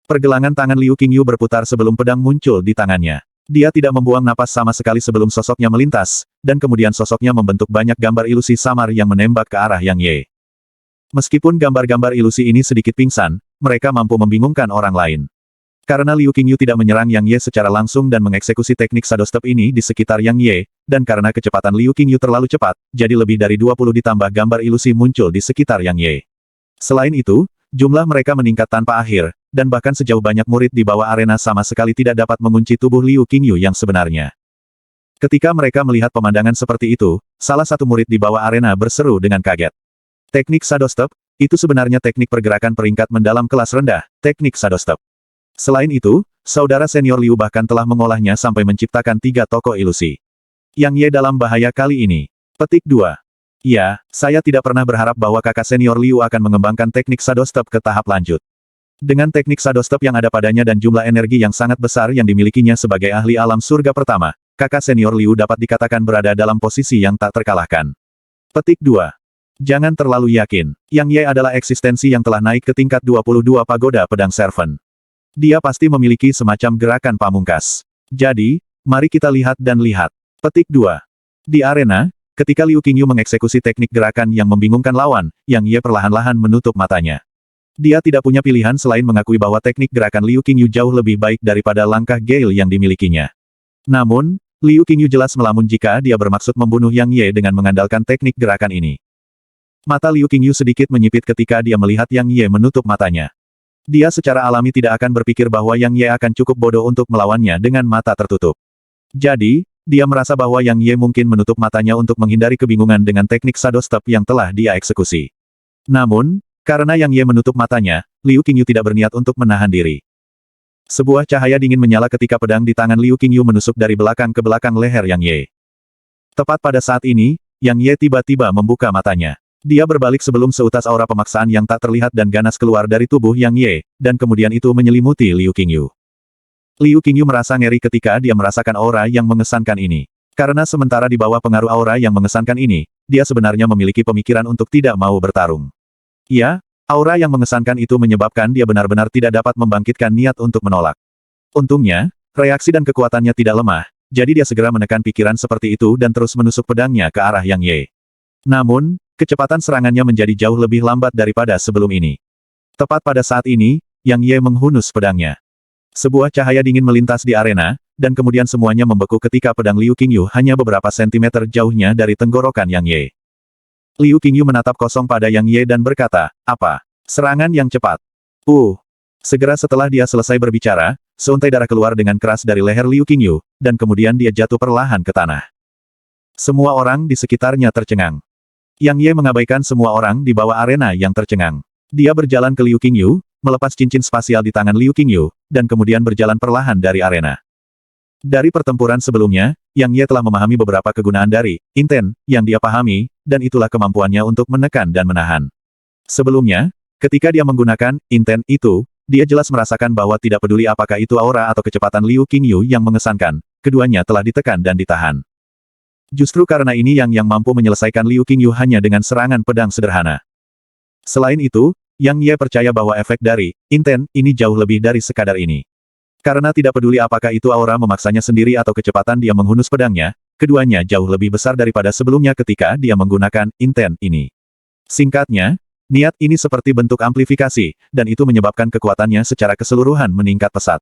Speaker 1: Pergelangan tangan Liu Qingyu berputar sebelum pedang muncul di tangannya. Dia tidak membuang napas sama sekali sebelum sosoknya melintas, dan kemudian sosoknya membentuk banyak gambar ilusi samar yang menembak ke arah Yang Ye. Meskipun gambar-gambar ilusi ini sedikit pingsan, mereka mampu membingungkan orang lain. Karena Liu Qingyu tidak menyerang Yang Ye secara langsung dan mengeksekusi teknik shadow step ini di sekitar Yang Ye, dan karena kecepatan Liu Qingyu terlalu cepat, jadi lebih dari 20 ditambah gambar ilusi muncul di sekitar Yang Ye. Selain itu, jumlah mereka meningkat tanpa akhir, dan bahkan sejauh banyak murid di bawah arena sama sekali tidak dapat mengunci tubuh Liu Qingyu yang sebenarnya. Ketika mereka melihat pemandangan seperti itu, salah satu murid di bawah arena berseru dengan kaget. Teknik shadow step, itu sebenarnya teknik pergerakan peringkat mendalam kelas rendah, teknik shadow step. Selain itu, saudara senior Liu bahkan telah mengolahnya sampai menciptakan 3 tokoh ilusi. Yang Ye dalam bahaya kali ini. Petik 2. Ya, saya tidak pernah berharap bahwa kakak senior Liu akan mengembangkan teknik shadow step ke tahap lanjut. Dengan teknik shadow step yang ada padanya dan jumlah energi yang sangat besar yang dimilikinya sebagai ahli alam surga pertama, kakak senior Liu dapat dikatakan berada dalam posisi yang tak terkalahkan. Petik 2. Jangan terlalu yakin. Yang Ye adalah eksistensi yang telah naik ke tingkat 22 pagoda pedang servant. Dia pasti memiliki semacam gerakan pamungkas. Jadi, mari kita lihat dan lihat. Petik 2. Di arena, ketika Liu Qingyu mengeksekusi teknik gerakan yang membingungkan lawan, Yang Ye perlahan-lahan menutup matanya. Dia tidak punya pilihan selain mengakui bahwa teknik gerakan Liu Qingyu jauh lebih baik daripada langkah Gale yang dimilikinya. Namun, Liu Qingyu jelas melamun jika dia bermaksud membunuh Yang Ye dengan mengandalkan teknik gerakan ini. Mata Liu Qingyu sedikit menyipit ketika dia melihat Yang Ye menutup matanya. Dia secara alami tidak akan berpikir bahwa Yang Ye akan cukup bodoh untuk melawannya dengan mata tertutup. Jadi, dia merasa bahwa Yang Ye mungkin menutup matanya untuk menghindari kebingungan dengan teknik shadow step yang telah dia eksekusi. Namun, karena Yang Ye menutup matanya, Liu Qingyu tidak berniat untuk menahan diri. Sebuah cahaya dingin menyala ketika pedang di tangan Liu Qingyu menusuk dari belakang ke belakang leher Yang Ye. Tepat pada saat ini, Yang Ye tiba-tiba membuka matanya. Dia berbalik sebelum seutas aura pemaksaan yang tak terlihat dan ganas keluar dari tubuh Yang Ye, dan kemudian itu menyelimuti Liu Qingyu. Liu Qingyu merasa ngeri ketika dia merasakan aura yang mengesankan ini. Karena sementara di bawah pengaruh aura yang mengesankan ini, dia sebenarnya memiliki pemikiran untuk tidak mau bertarung. Ya, aura yang mengesankan itu menyebabkan dia benar-benar tidak dapat membangkitkan niat untuk menolak. Untungnya, reaksi dan kekuatannya tidak lemah, jadi dia segera menekan pikiran seperti itu dan terus menusuk pedangnya ke arah Yang Ye. Namun, kecepatan serangannya menjadi jauh lebih lambat daripada sebelum ini. Tepat pada saat ini, Yang Ye menghunus pedangnya. Sebuah cahaya dingin melintas di arena, dan kemudian semuanya membeku ketika pedang Liu Qingyu hanya beberapa sentimeter jauhnya dari tenggorokan Yang Ye. Liu Qingyu menatap kosong pada Yang Ye dan berkata, "Apa? Serangan yang cepat." Segera setelah dia selesai berbicara, seuntai darah keluar dengan keras dari leher Liu Qingyu, dan kemudian dia jatuh perlahan ke tanah. Semua orang di sekitarnya tercengang. Yang Ye mengabaikan semua orang di bawah arena yang tercengang. Dia berjalan ke Liu Qingyu, melepas cincin spasial di tangan Liu Qingyu, dan kemudian berjalan perlahan dari arena. Dari pertempuran sebelumnya, Yang Ye telah memahami beberapa kegunaan dari Inten yang dia pahami, dan itulah kemampuannya untuk menekan dan menahan. Sebelumnya, ketika dia menggunakan Inten itu, dia jelas merasakan bahwa tidak peduli apakah itu aura atau kecepatan Liu Qingyu yang mengesankan, keduanya telah ditekan dan ditahan. Justru karena ini yang mampu menyelesaikan Liu Qingyu hanya dengan serangan pedang sederhana. Selain itu, Yang Ye percaya bahwa efek dari Inten ini jauh lebih dari sekadar ini. Karena tidak peduli apakah itu aura memaksanya sendiri atau kecepatan dia menghunus pedangnya, keduanya jauh lebih besar daripada sebelumnya ketika dia menggunakan Inten ini. Singkatnya, niat ini seperti bentuk amplifikasi, dan itu menyebabkan kekuatannya secara keseluruhan meningkat pesat.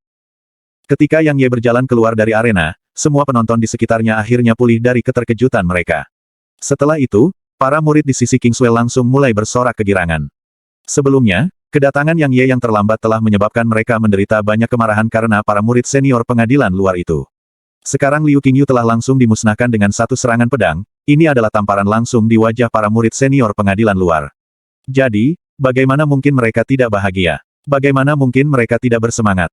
Speaker 1: Ketika Yang Ye berjalan keluar dari arena, semua penonton di sekitarnya akhirnya pulih dari keterkejutan mereka. Setelah itu, para murid di sisi Kingswell langsung mulai bersorak kegirangan. Sebelumnya, kedatangan Yang Ye yang terlambat telah menyebabkan mereka menderita banyak kemarahan karena para murid senior pengadilan luar itu. Sekarang Liu Qingyu telah langsung dimusnahkan dengan satu serangan pedang, ini adalah tamparan langsung di wajah para murid senior pengadilan luar. Jadi, bagaimana mungkin mereka tidak bahagia? Bagaimana mungkin mereka tidak bersemangat?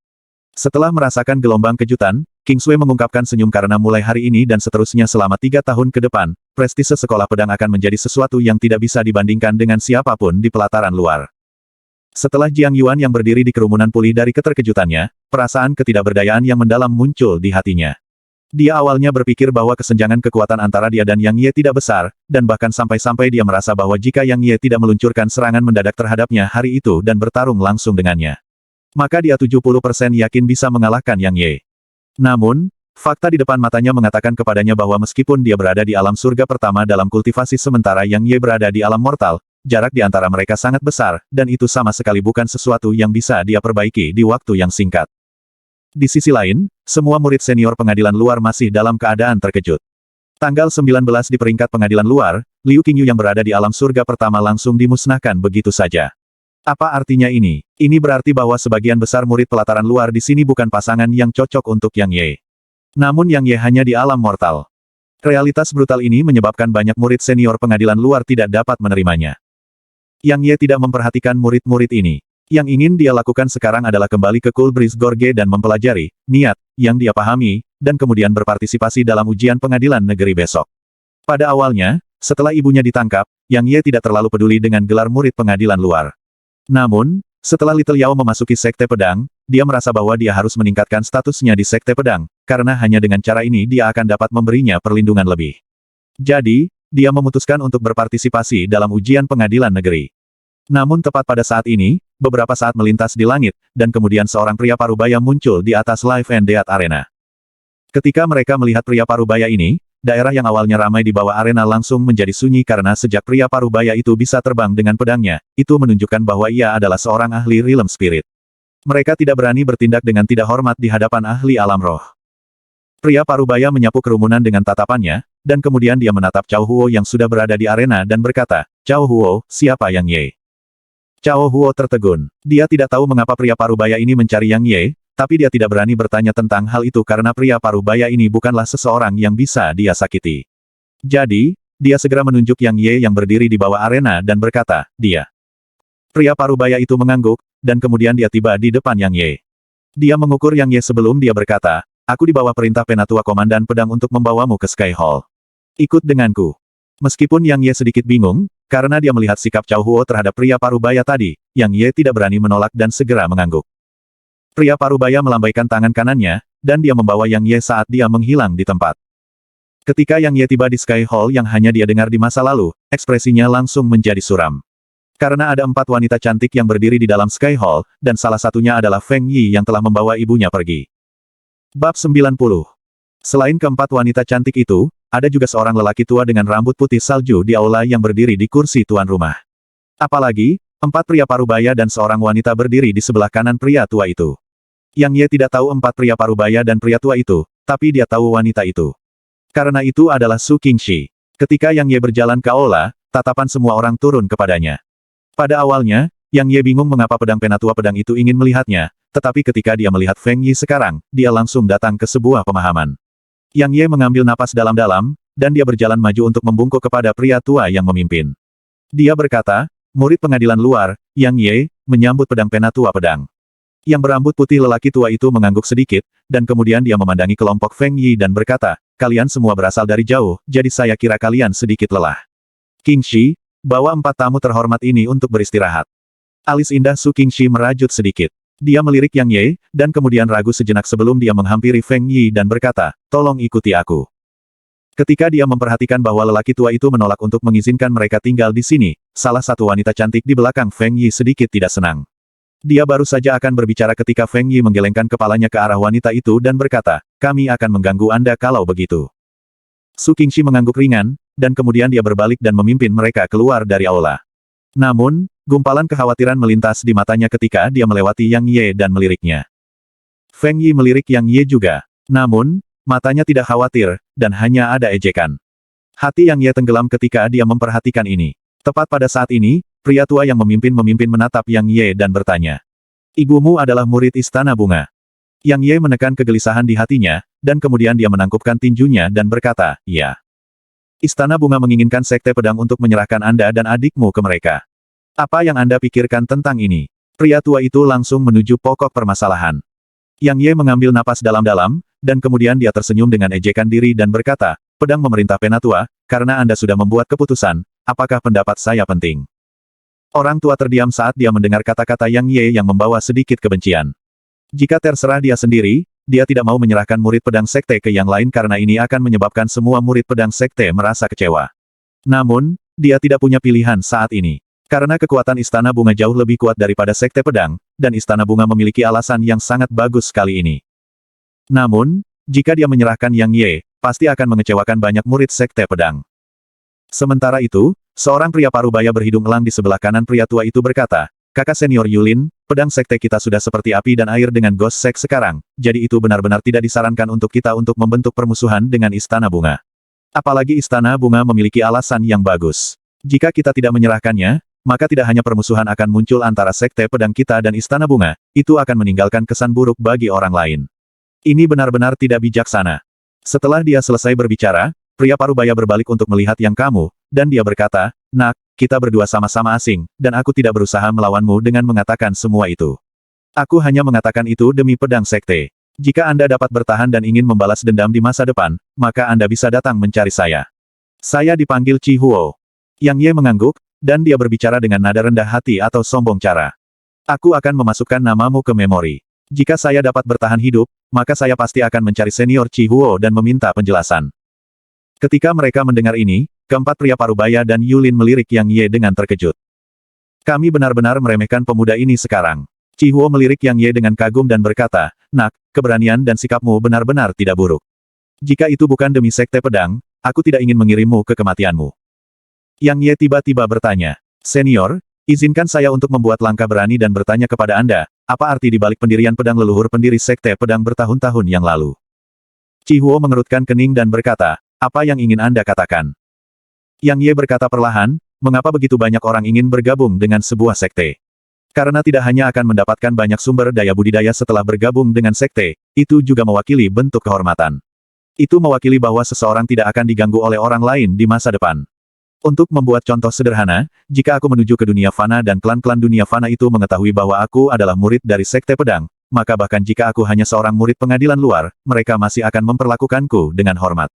Speaker 1: Setelah merasakan gelombang kejutan, Kingsway mengungkapkan senyum karena mulai hari ini dan seterusnya selama 3 tahun ke depan, prestise sekolah pedang akan menjadi sesuatu yang tidak bisa dibandingkan dengan siapapun di pelataran luar. Setelah Jiang Yuan yang berdiri di kerumunan pulih dari keterkejutannya, perasaan ketidakberdayaan yang mendalam muncul di hatinya. Dia awalnya berpikir bahwa kesenjangan kekuatan antara dia dan Yang Ye tidak besar, dan bahkan sampai-sampai dia merasa bahwa jika Yang Ye tidak meluncurkan serangan mendadak terhadapnya hari itu dan bertarung langsung dengannya, maka dia 70% yakin bisa mengalahkan Yang Ye. Namun, fakta di depan matanya mengatakan kepadanya bahwa meskipun dia berada di alam surga pertama dalam kultivasi sementara Yang Ye berada di alam mortal, jarak di antara mereka sangat besar, dan itu sama sekali bukan sesuatu yang bisa dia perbaiki di waktu yang singkat. Di sisi lain, semua murid senior pengadilan luar masih dalam keadaan terkejut. Tanggal 19 di peringkat pengadilan luar, Liu Qingyu yang berada di alam surga pertama langsung dimusnahkan begitu saja. Apa artinya ini? Ini berarti bahwa sebagian besar murid pelataran luar di sini bukan pasangan yang cocok untuk Yang Ye. Namun Yang Ye hanya di alam mortal. Realitas brutal ini menyebabkan banyak murid senior pengadilan luar tidak dapat menerimanya. Yang Ye tidak memperhatikan murid-murid ini. Yang ingin dia lakukan sekarang adalah kembali ke Cool Breeze Gorge dan mempelajari niat yang dia pahami, dan kemudian berpartisipasi dalam ujian pengadilan negeri besok. Pada awalnya, setelah ibunya ditangkap, Yang Ye tidak terlalu peduli dengan gelar murid pengadilan luar. Namun, setelah Little Yao memasuki Sekte Pedang, dia merasa bahwa dia harus meningkatkan statusnya di Sekte Pedang, karena hanya dengan cara ini dia akan dapat memberinya perlindungan lebih. Jadi, dia memutuskan untuk berpartisipasi dalam ujian pengadilan negeri. Namun tepat pada saat ini, beberapa saat melintas di langit, dan kemudian seorang pria parubaya muncul di atas Life and Death Arena. Ketika mereka melihat pria parubaya ini, daerah yang awalnya ramai di bawah arena langsung menjadi sunyi karena sejak pria parubaya itu bisa terbang dengan pedangnya, itu menunjukkan bahwa ia adalah seorang ahli Realm Spirit. Mereka tidak berani bertindak dengan tidak hormat di hadapan ahli alam roh. Pria parubaya menyapu kerumunan dengan tatapannya, dan kemudian dia menatap Cao Huo yang sudah berada di arena dan berkata, "Cao Huo, siapa Yang Ye?" Cao Huo tertegun. Dia tidak tahu mengapa pria parubaya ini mencari Yang Ye, tapi dia tidak berani bertanya tentang hal itu karena pria parubaya ini bukanlah seseorang yang bisa dia sakiti. Jadi, dia segera menunjuk Yang Ye yang berdiri di bawah arena dan berkata, "Dia." Pria parubaya itu mengangguk, dan kemudian dia tiba di depan Yang Ye. Dia mengukur Yang Ye sebelum dia berkata, "Aku di bawah perintah Penatua Komandan Pedang untuk membawamu ke Sky Hall. Ikut denganku." Meskipun Yang Ye sedikit bingung, karena dia melihat sikap Cao Huo terhadap pria parubaya tadi, Yang Ye tidak berani menolak dan segera mengangguk. Pria parubaya melambaikan tangan kanannya, dan dia membawa Yang Ye saat dia menghilang di tempat. Ketika Yang Ye tiba di Sky Hall yang hanya dia dengar di masa lalu, ekspresinya langsung menjadi suram. Karena ada 4 wanita cantik yang berdiri di dalam Sky Hall, dan salah satunya adalah Feng Yi yang telah membawa ibunya pergi. Bab 90. Selain keempat wanita cantik itu, ada juga seorang lelaki tua dengan rambut putih salju di aula yang berdiri di kursi tuan rumah. Apalagi, 4 pria parubaya dan seorang wanita berdiri di sebelah kanan pria tua itu. Yang Ye tidak tahu 4 pria parubaya dan pria tua itu, tapi dia tahu wanita itu. Karena itu adalah Su Qingxi. Ketika Yang Ye berjalan ke aula, tatapan semua orang turun kepadanya. Pada awalnya, Yang Ye bingung mengapa pedang Penatua Pedang itu ingin melihatnya, tetapi ketika dia melihat Feng Yi sekarang, dia langsung datang ke sebuah pemahaman. Yang Ye mengambil napas dalam-dalam, dan dia berjalan maju untuk membungkuk kepada pria tua yang memimpin. Dia berkata, "Murid pengadilan luar, Yang Ye, menyambut pedang Penatua Pedang." Yang berambut putih lelaki tua itu mengangguk sedikit, dan kemudian dia memandangi kelompok Feng Yi dan berkata, "Kalian semua berasal dari jauh, jadi saya kira kalian sedikit lelah. Qingxi, bawa 4 tamu terhormat ini untuk beristirahat." Alis indah Su Qingxi merajut sedikit. Dia melirik Yang Ye, dan kemudian ragu sejenak sebelum dia menghampiri Feng Yi dan berkata, "Tolong ikuti aku." Ketika dia memperhatikan bahwa lelaki tua itu menolak untuk mengizinkan mereka tinggal di sini, salah satu wanita cantik di belakang Feng Yi sedikit tidak senang. Dia baru saja akan berbicara ketika Feng Yi menggelengkan kepalanya ke arah wanita itu dan berkata, "Kami akan mengganggu Anda kalau begitu." Su Qingxi mengangguk ringan, dan kemudian dia berbalik dan memimpin mereka keluar dari aula. Namun, gumpalan kekhawatiran melintas di matanya ketika dia melewati Yang Ye dan meliriknya. Feng Yi melirik Yang Ye juga. Namun, matanya tidak khawatir, dan hanya ada ejekan. Hati Yang Ye tenggelam ketika dia memperhatikan ini. Tepat pada saat ini, pria tua yang memimpin menatap Yang Ye dan bertanya, "Ibumu adalah murid Istana Bunga?" Yang Ye menekan kegelisahan di hatinya, dan kemudian dia menangkupkan tinjunya dan berkata, "Iya. Istana Bunga menginginkan Sekte Pedang untuk menyerahkan Anda dan adikmu ke mereka. Apa yang Anda pikirkan tentang ini?" Pria tua itu langsung menuju pokok permasalahan. Yang Ye mengambil napas dalam-dalam, dan kemudian dia tersenyum dengan ejekan diri dan berkata, "Pedang memerintah Penatua, karena Anda sudah membuat keputusan, apakah pendapat saya penting?" Orang tua terdiam saat dia mendengar kata-kata Yang Ye yang membawa sedikit kebencian. Jika terserah dia sendiri, dia tidak mau menyerahkan murid pedang sekte ke yang lain karena ini akan menyebabkan semua murid pedang sekte merasa kecewa. Namun, dia tidak punya pilihan saat ini. Karena kekuatan Istana Bunga jauh lebih kuat daripada Sekte Pedang, dan Istana Bunga memiliki alasan yang sangat bagus kali ini. Namun, jika dia menyerahkan Yang Ye, pasti akan mengecewakan banyak murid Sekte Pedang. Sementara itu, seorang pria parubaya berhidung elang di sebelah kanan pria tua itu berkata, "Kakak senior Yulin, pedang sekte kita sudah seperti api dan air dengan Ghost Sect sekarang, jadi itu benar-benar tidak disarankan untuk kita untuk membentuk permusuhan dengan Istana Bunga. Apalagi Istana Bunga memiliki alasan yang bagus. Jika kita tidak menyerahkannya, maka tidak hanya permusuhan akan muncul antara sekte pedang kita dan Istana Bunga, itu akan meninggalkan kesan buruk bagi orang lain. Ini benar-benar tidak bijaksana." Setelah dia selesai berbicara, pria parubaya berbalik untuk melihat Yang Kamu, dan dia berkata, "Nak, kita berdua sama-sama asing, dan aku tidak berusaha melawanmu dengan mengatakan semua itu. Aku hanya mengatakan itu demi pedang sekte. Jika Anda dapat bertahan dan ingin membalas dendam di masa depan, maka Anda bisa datang mencari saya. Saya dipanggil Chi Huo." Yang Ye mengangguk, dan dia berbicara dengan nada rendah hati atau sombong cara. "Aku akan memasukkan namamu ke memori. Jika saya dapat bertahan hidup, maka saya pasti akan mencari senior Chi Huo dan meminta penjelasan." Ketika mereka mendengar ini, keempat pria parubaya dan Yulin melirik Yang Ye dengan terkejut. "Kami benar-benar meremehkan pemuda ini sekarang." Chi Huo melirik Yang Ye dengan kagum dan berkata, "Nak, keberanian dan sikapmu benar-benar tidak buruk. Jika itu bukan demi sekte pedang, aku tidak ingin mengirimmu ke kematianmu." Yang Ye tiba-tiba bertanya, "Senior, izinkan saya untuk membuat langkah berani dan bertanya kepada Anda, apa arti di balik pendirian pedang leluhur pendiri sekte pedang bertahun-tahun yang lalu?" Chi Huo mengerutkan kening dan berkata, "Apa yang ingin Anda katakan?" Yang Ye berkata perlahan, "Mengapa begitu banyak orang ingin bergabung dengan sebuah sekte? Karena tidak hanya akan mendapatkan banyak sumber daya budidaya setelah bergabung dengan sekte, itu juga mewakili bentuk kehormatan. Itu mewakili bahwa seseorang tidak akan diganggu oleh orang lain di masa depan. Untuk membuat contoh sederhana, jika aku menuju ke dunia fana dan klan-klan dunia fana itu mengetahui bahwa aku adalah murid dari sekte pedang, maka bahkan jika aku hanya seorang murid pengadilan luar, mereka masih akan memperlakukanku dengan hormat.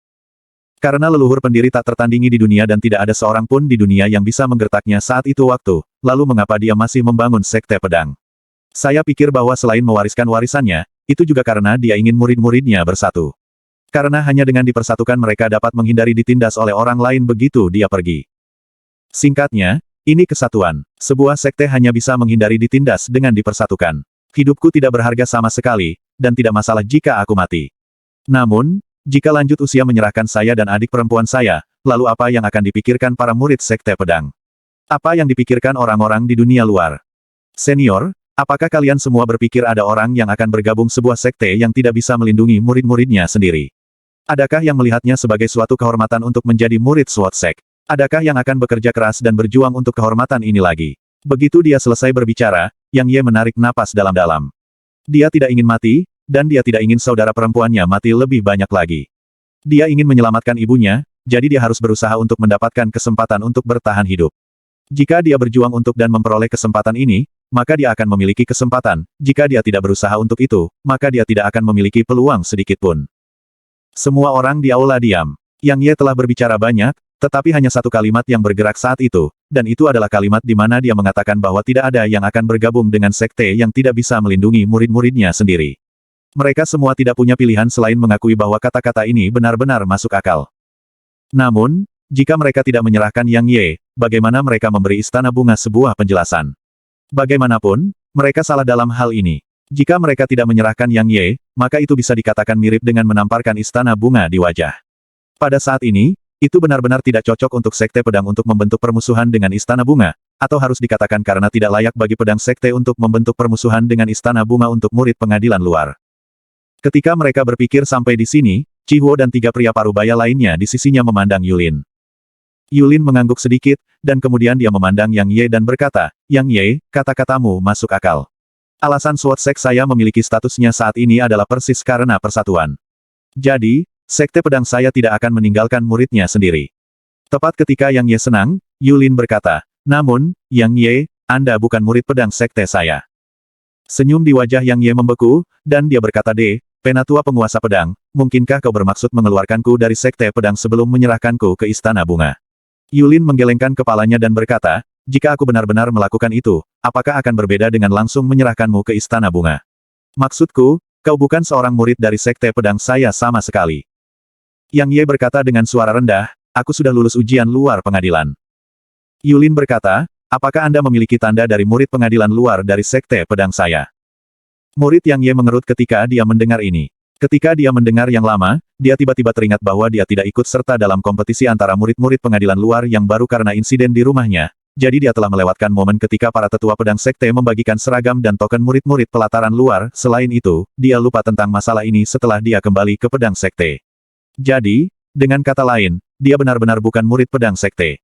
Speaker 1: Karena leluhur pendiri tak tertandingi di dunia dan tidak ada seorang pun di dunia yang bisa menggertaknya saat itu waktu, lalu mengapa dia masih membangun sekte pedang? Saya pikir bahwa selain mewariskan warisannya, itu juga karena dia ingin murid-muridnya bersatu. Karena hanya dengan dipersatukan mereka dapat menghindari ditindas oleh orang lain begitu dia pergi. Singkatnya, ini kesatuan. Sebuah sekte hanya bisa menghindari ditindas dengan dipersatukan. Hidupku tidak berharga sama sekali, dan tidak masalah jika aku mati. Namun, jika lanjut usia menyerahkan saya dan adik perempuan saya, lalu apa yang akan dipikirkan para murid sekte pedang? Apa yang dipikirkan orang-orang di dunia luar? Senior, apakah kalian semua berpikir ada orang yang akan bergabung sebuah sekte yang tidak bisa melindungi murid-muridnya sendiri? Adakah yang melihatnya sebagai suatu kehormatan untuk menjadi murid Sword Sect? Adakah yang akan bekerja keras dan berjuang untuk kehormatan ini lagi? Begitu dia selesai berbicara, Yang Ye menarik napas dalam-dalam. Dia tidak ingin mati, dan dia tidak ingin saudara perempuannya mati lebih banyak lagi. Dia ingin menyelamatkan ibunya, jadi dia harus berusaha untuk mendapatkan kesempatan untuk bertahan hidup. Jika dia berjuang untuk dan memperoleh kesempatan ini, maka dia akan memiliki kesempatan. Jika dia tidak berusaha untuk itu, maka dia tidak akan memiliki peluang sedikitpun. Semua orang di aula diam. Yang Ye telah berbicara banyak, tetapi hanya satu kalimat yang bergerak saat itu, dan itu adalah kalimat di mana dia mengatakan bahwa tidak ada yang akan bergabung dengan sekte yang tidak bisa melindungi murid-muridnya sendiri. Mereka semua tidak punya pilihan selain mengakui bahwa kata-kata ini benar-benar masuk akal. Namun, jika mereka tidak menyerahkan Yang Ye, bagaimana mereka memberi Istana Bunga sebuah penjelasan? Bagaimanapun, mereka salah dalam hal ini. Jika mereka tidak menyerahkan Yang Ye, maka itu bisa dikatakan mirip dengan menamparkan Istana Bunga di wajah. Pada saat ini, itu benar-benar tidak cocok untuk sekte pedang untuk membentuk permusuhan dengan Istana Bunga, atau harus dikatakan karena tidak layak bagi pedang sekte untuk membentuk permusuhan dengan Istana Bunga untuk murid pengadilan luar. Ketika mereka berpikir sampai di sini, Chi Huo dan tiga pria parubaya lainnya di sisinya memandang Yulin. Yulin mengangguk sedikit, dan kemudian dia memandang Yang Ye dan berkata, "Yang Ye, kata-katamu masuk akal. Alasan Sword Sect saya memiliki statusnya saat ini adalah persis karena persatuan. Jadi, sekte pedang saya tidak akan meninggalkan muridnya sendiri." Tepat ketika Yang Ye senang, Yulin berkata, "Namun, Yang Ye, Anda bukan murid pedang sekte saya." Senyum di wajah Yang Ye membeku, dan dia berkata, "Penatua penguasa pedang, mungkinkah kau bermaksud mengeluarkanku dari sekte pedang sebelum menyerahkanku ke Istana Bunga?" Yulin menggelengkan kepalanya dan berkata, "Jika aku benar-benar melakukan itu, apakah akan berbeda dengan langsung menyerahkanmu ke Istana Bunga? Maksudku, kau bukan seorang murid dari Sekte Pedang saya sama sekali. Yang Ye berkata dengan suara rendah, aku sudah lulus ujian luar pengadilan. Yulin berkata, apakah Anda memiliki tanda dari murid pengadilan luar dari Sekte Pedang saya? Murid Yang Ye mengerut ketika dia mendengar ini. Ketika dia mendengar yang lama, dia tiba-tiba teringat bahwa dia tidak ikut serta dalam kompetisi antara murid-murid pengadilan luar yang baru karena insiden di rumahnya. Jadi dia telah melewatkan momen ketika para tetua pedang sekte membagikan seragam dan token murid-murid pelataran luar. Selain itu, dia lupa tentang masalah ini setelah dia kembali ke pedang sekte. Jadi, dengan kata lain, dia benar-benar bukan murid pedang sekte.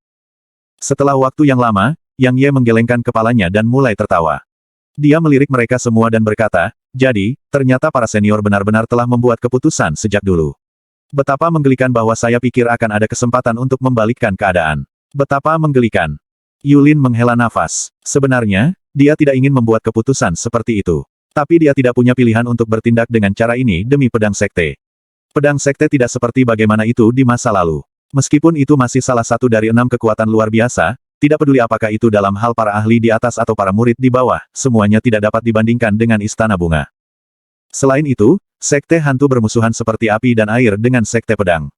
Speaker 1: Setelah waktu yang lama, Yang Ye menggelengkan kepalanya dan mulai tertawa. Dia melirik mereka semua dan berkata, jadi, ternyata para senior benar-benar telah membuat keputusan sejak dulu. Betapa menggelikan bahwa saya pikir akan ada kesempatan untuk membalikkan keadaan. Betapa menggelikan. Yulin menghela nafas. Sebenarnya, dia tidak ingin membuat keputusan seperti itu. Tapi dia tidak punya pilihan untuk bertindak dengan cara ini demi pedang sekte. Pedang sekte tidak seperti bagaimana itu di masa lalu. Meskipun itu masih salah satu dari 6 kekuatan luar biasa, tidak peduli apakah itu dalam hal para ahli di atas atau para murid di bawah, semuanya tidak dapat dibandingkan dengan Istana Bunga. Selain itu, Sekte Hantu bermusuhan seperti api dan air dengan Sekte Pedang.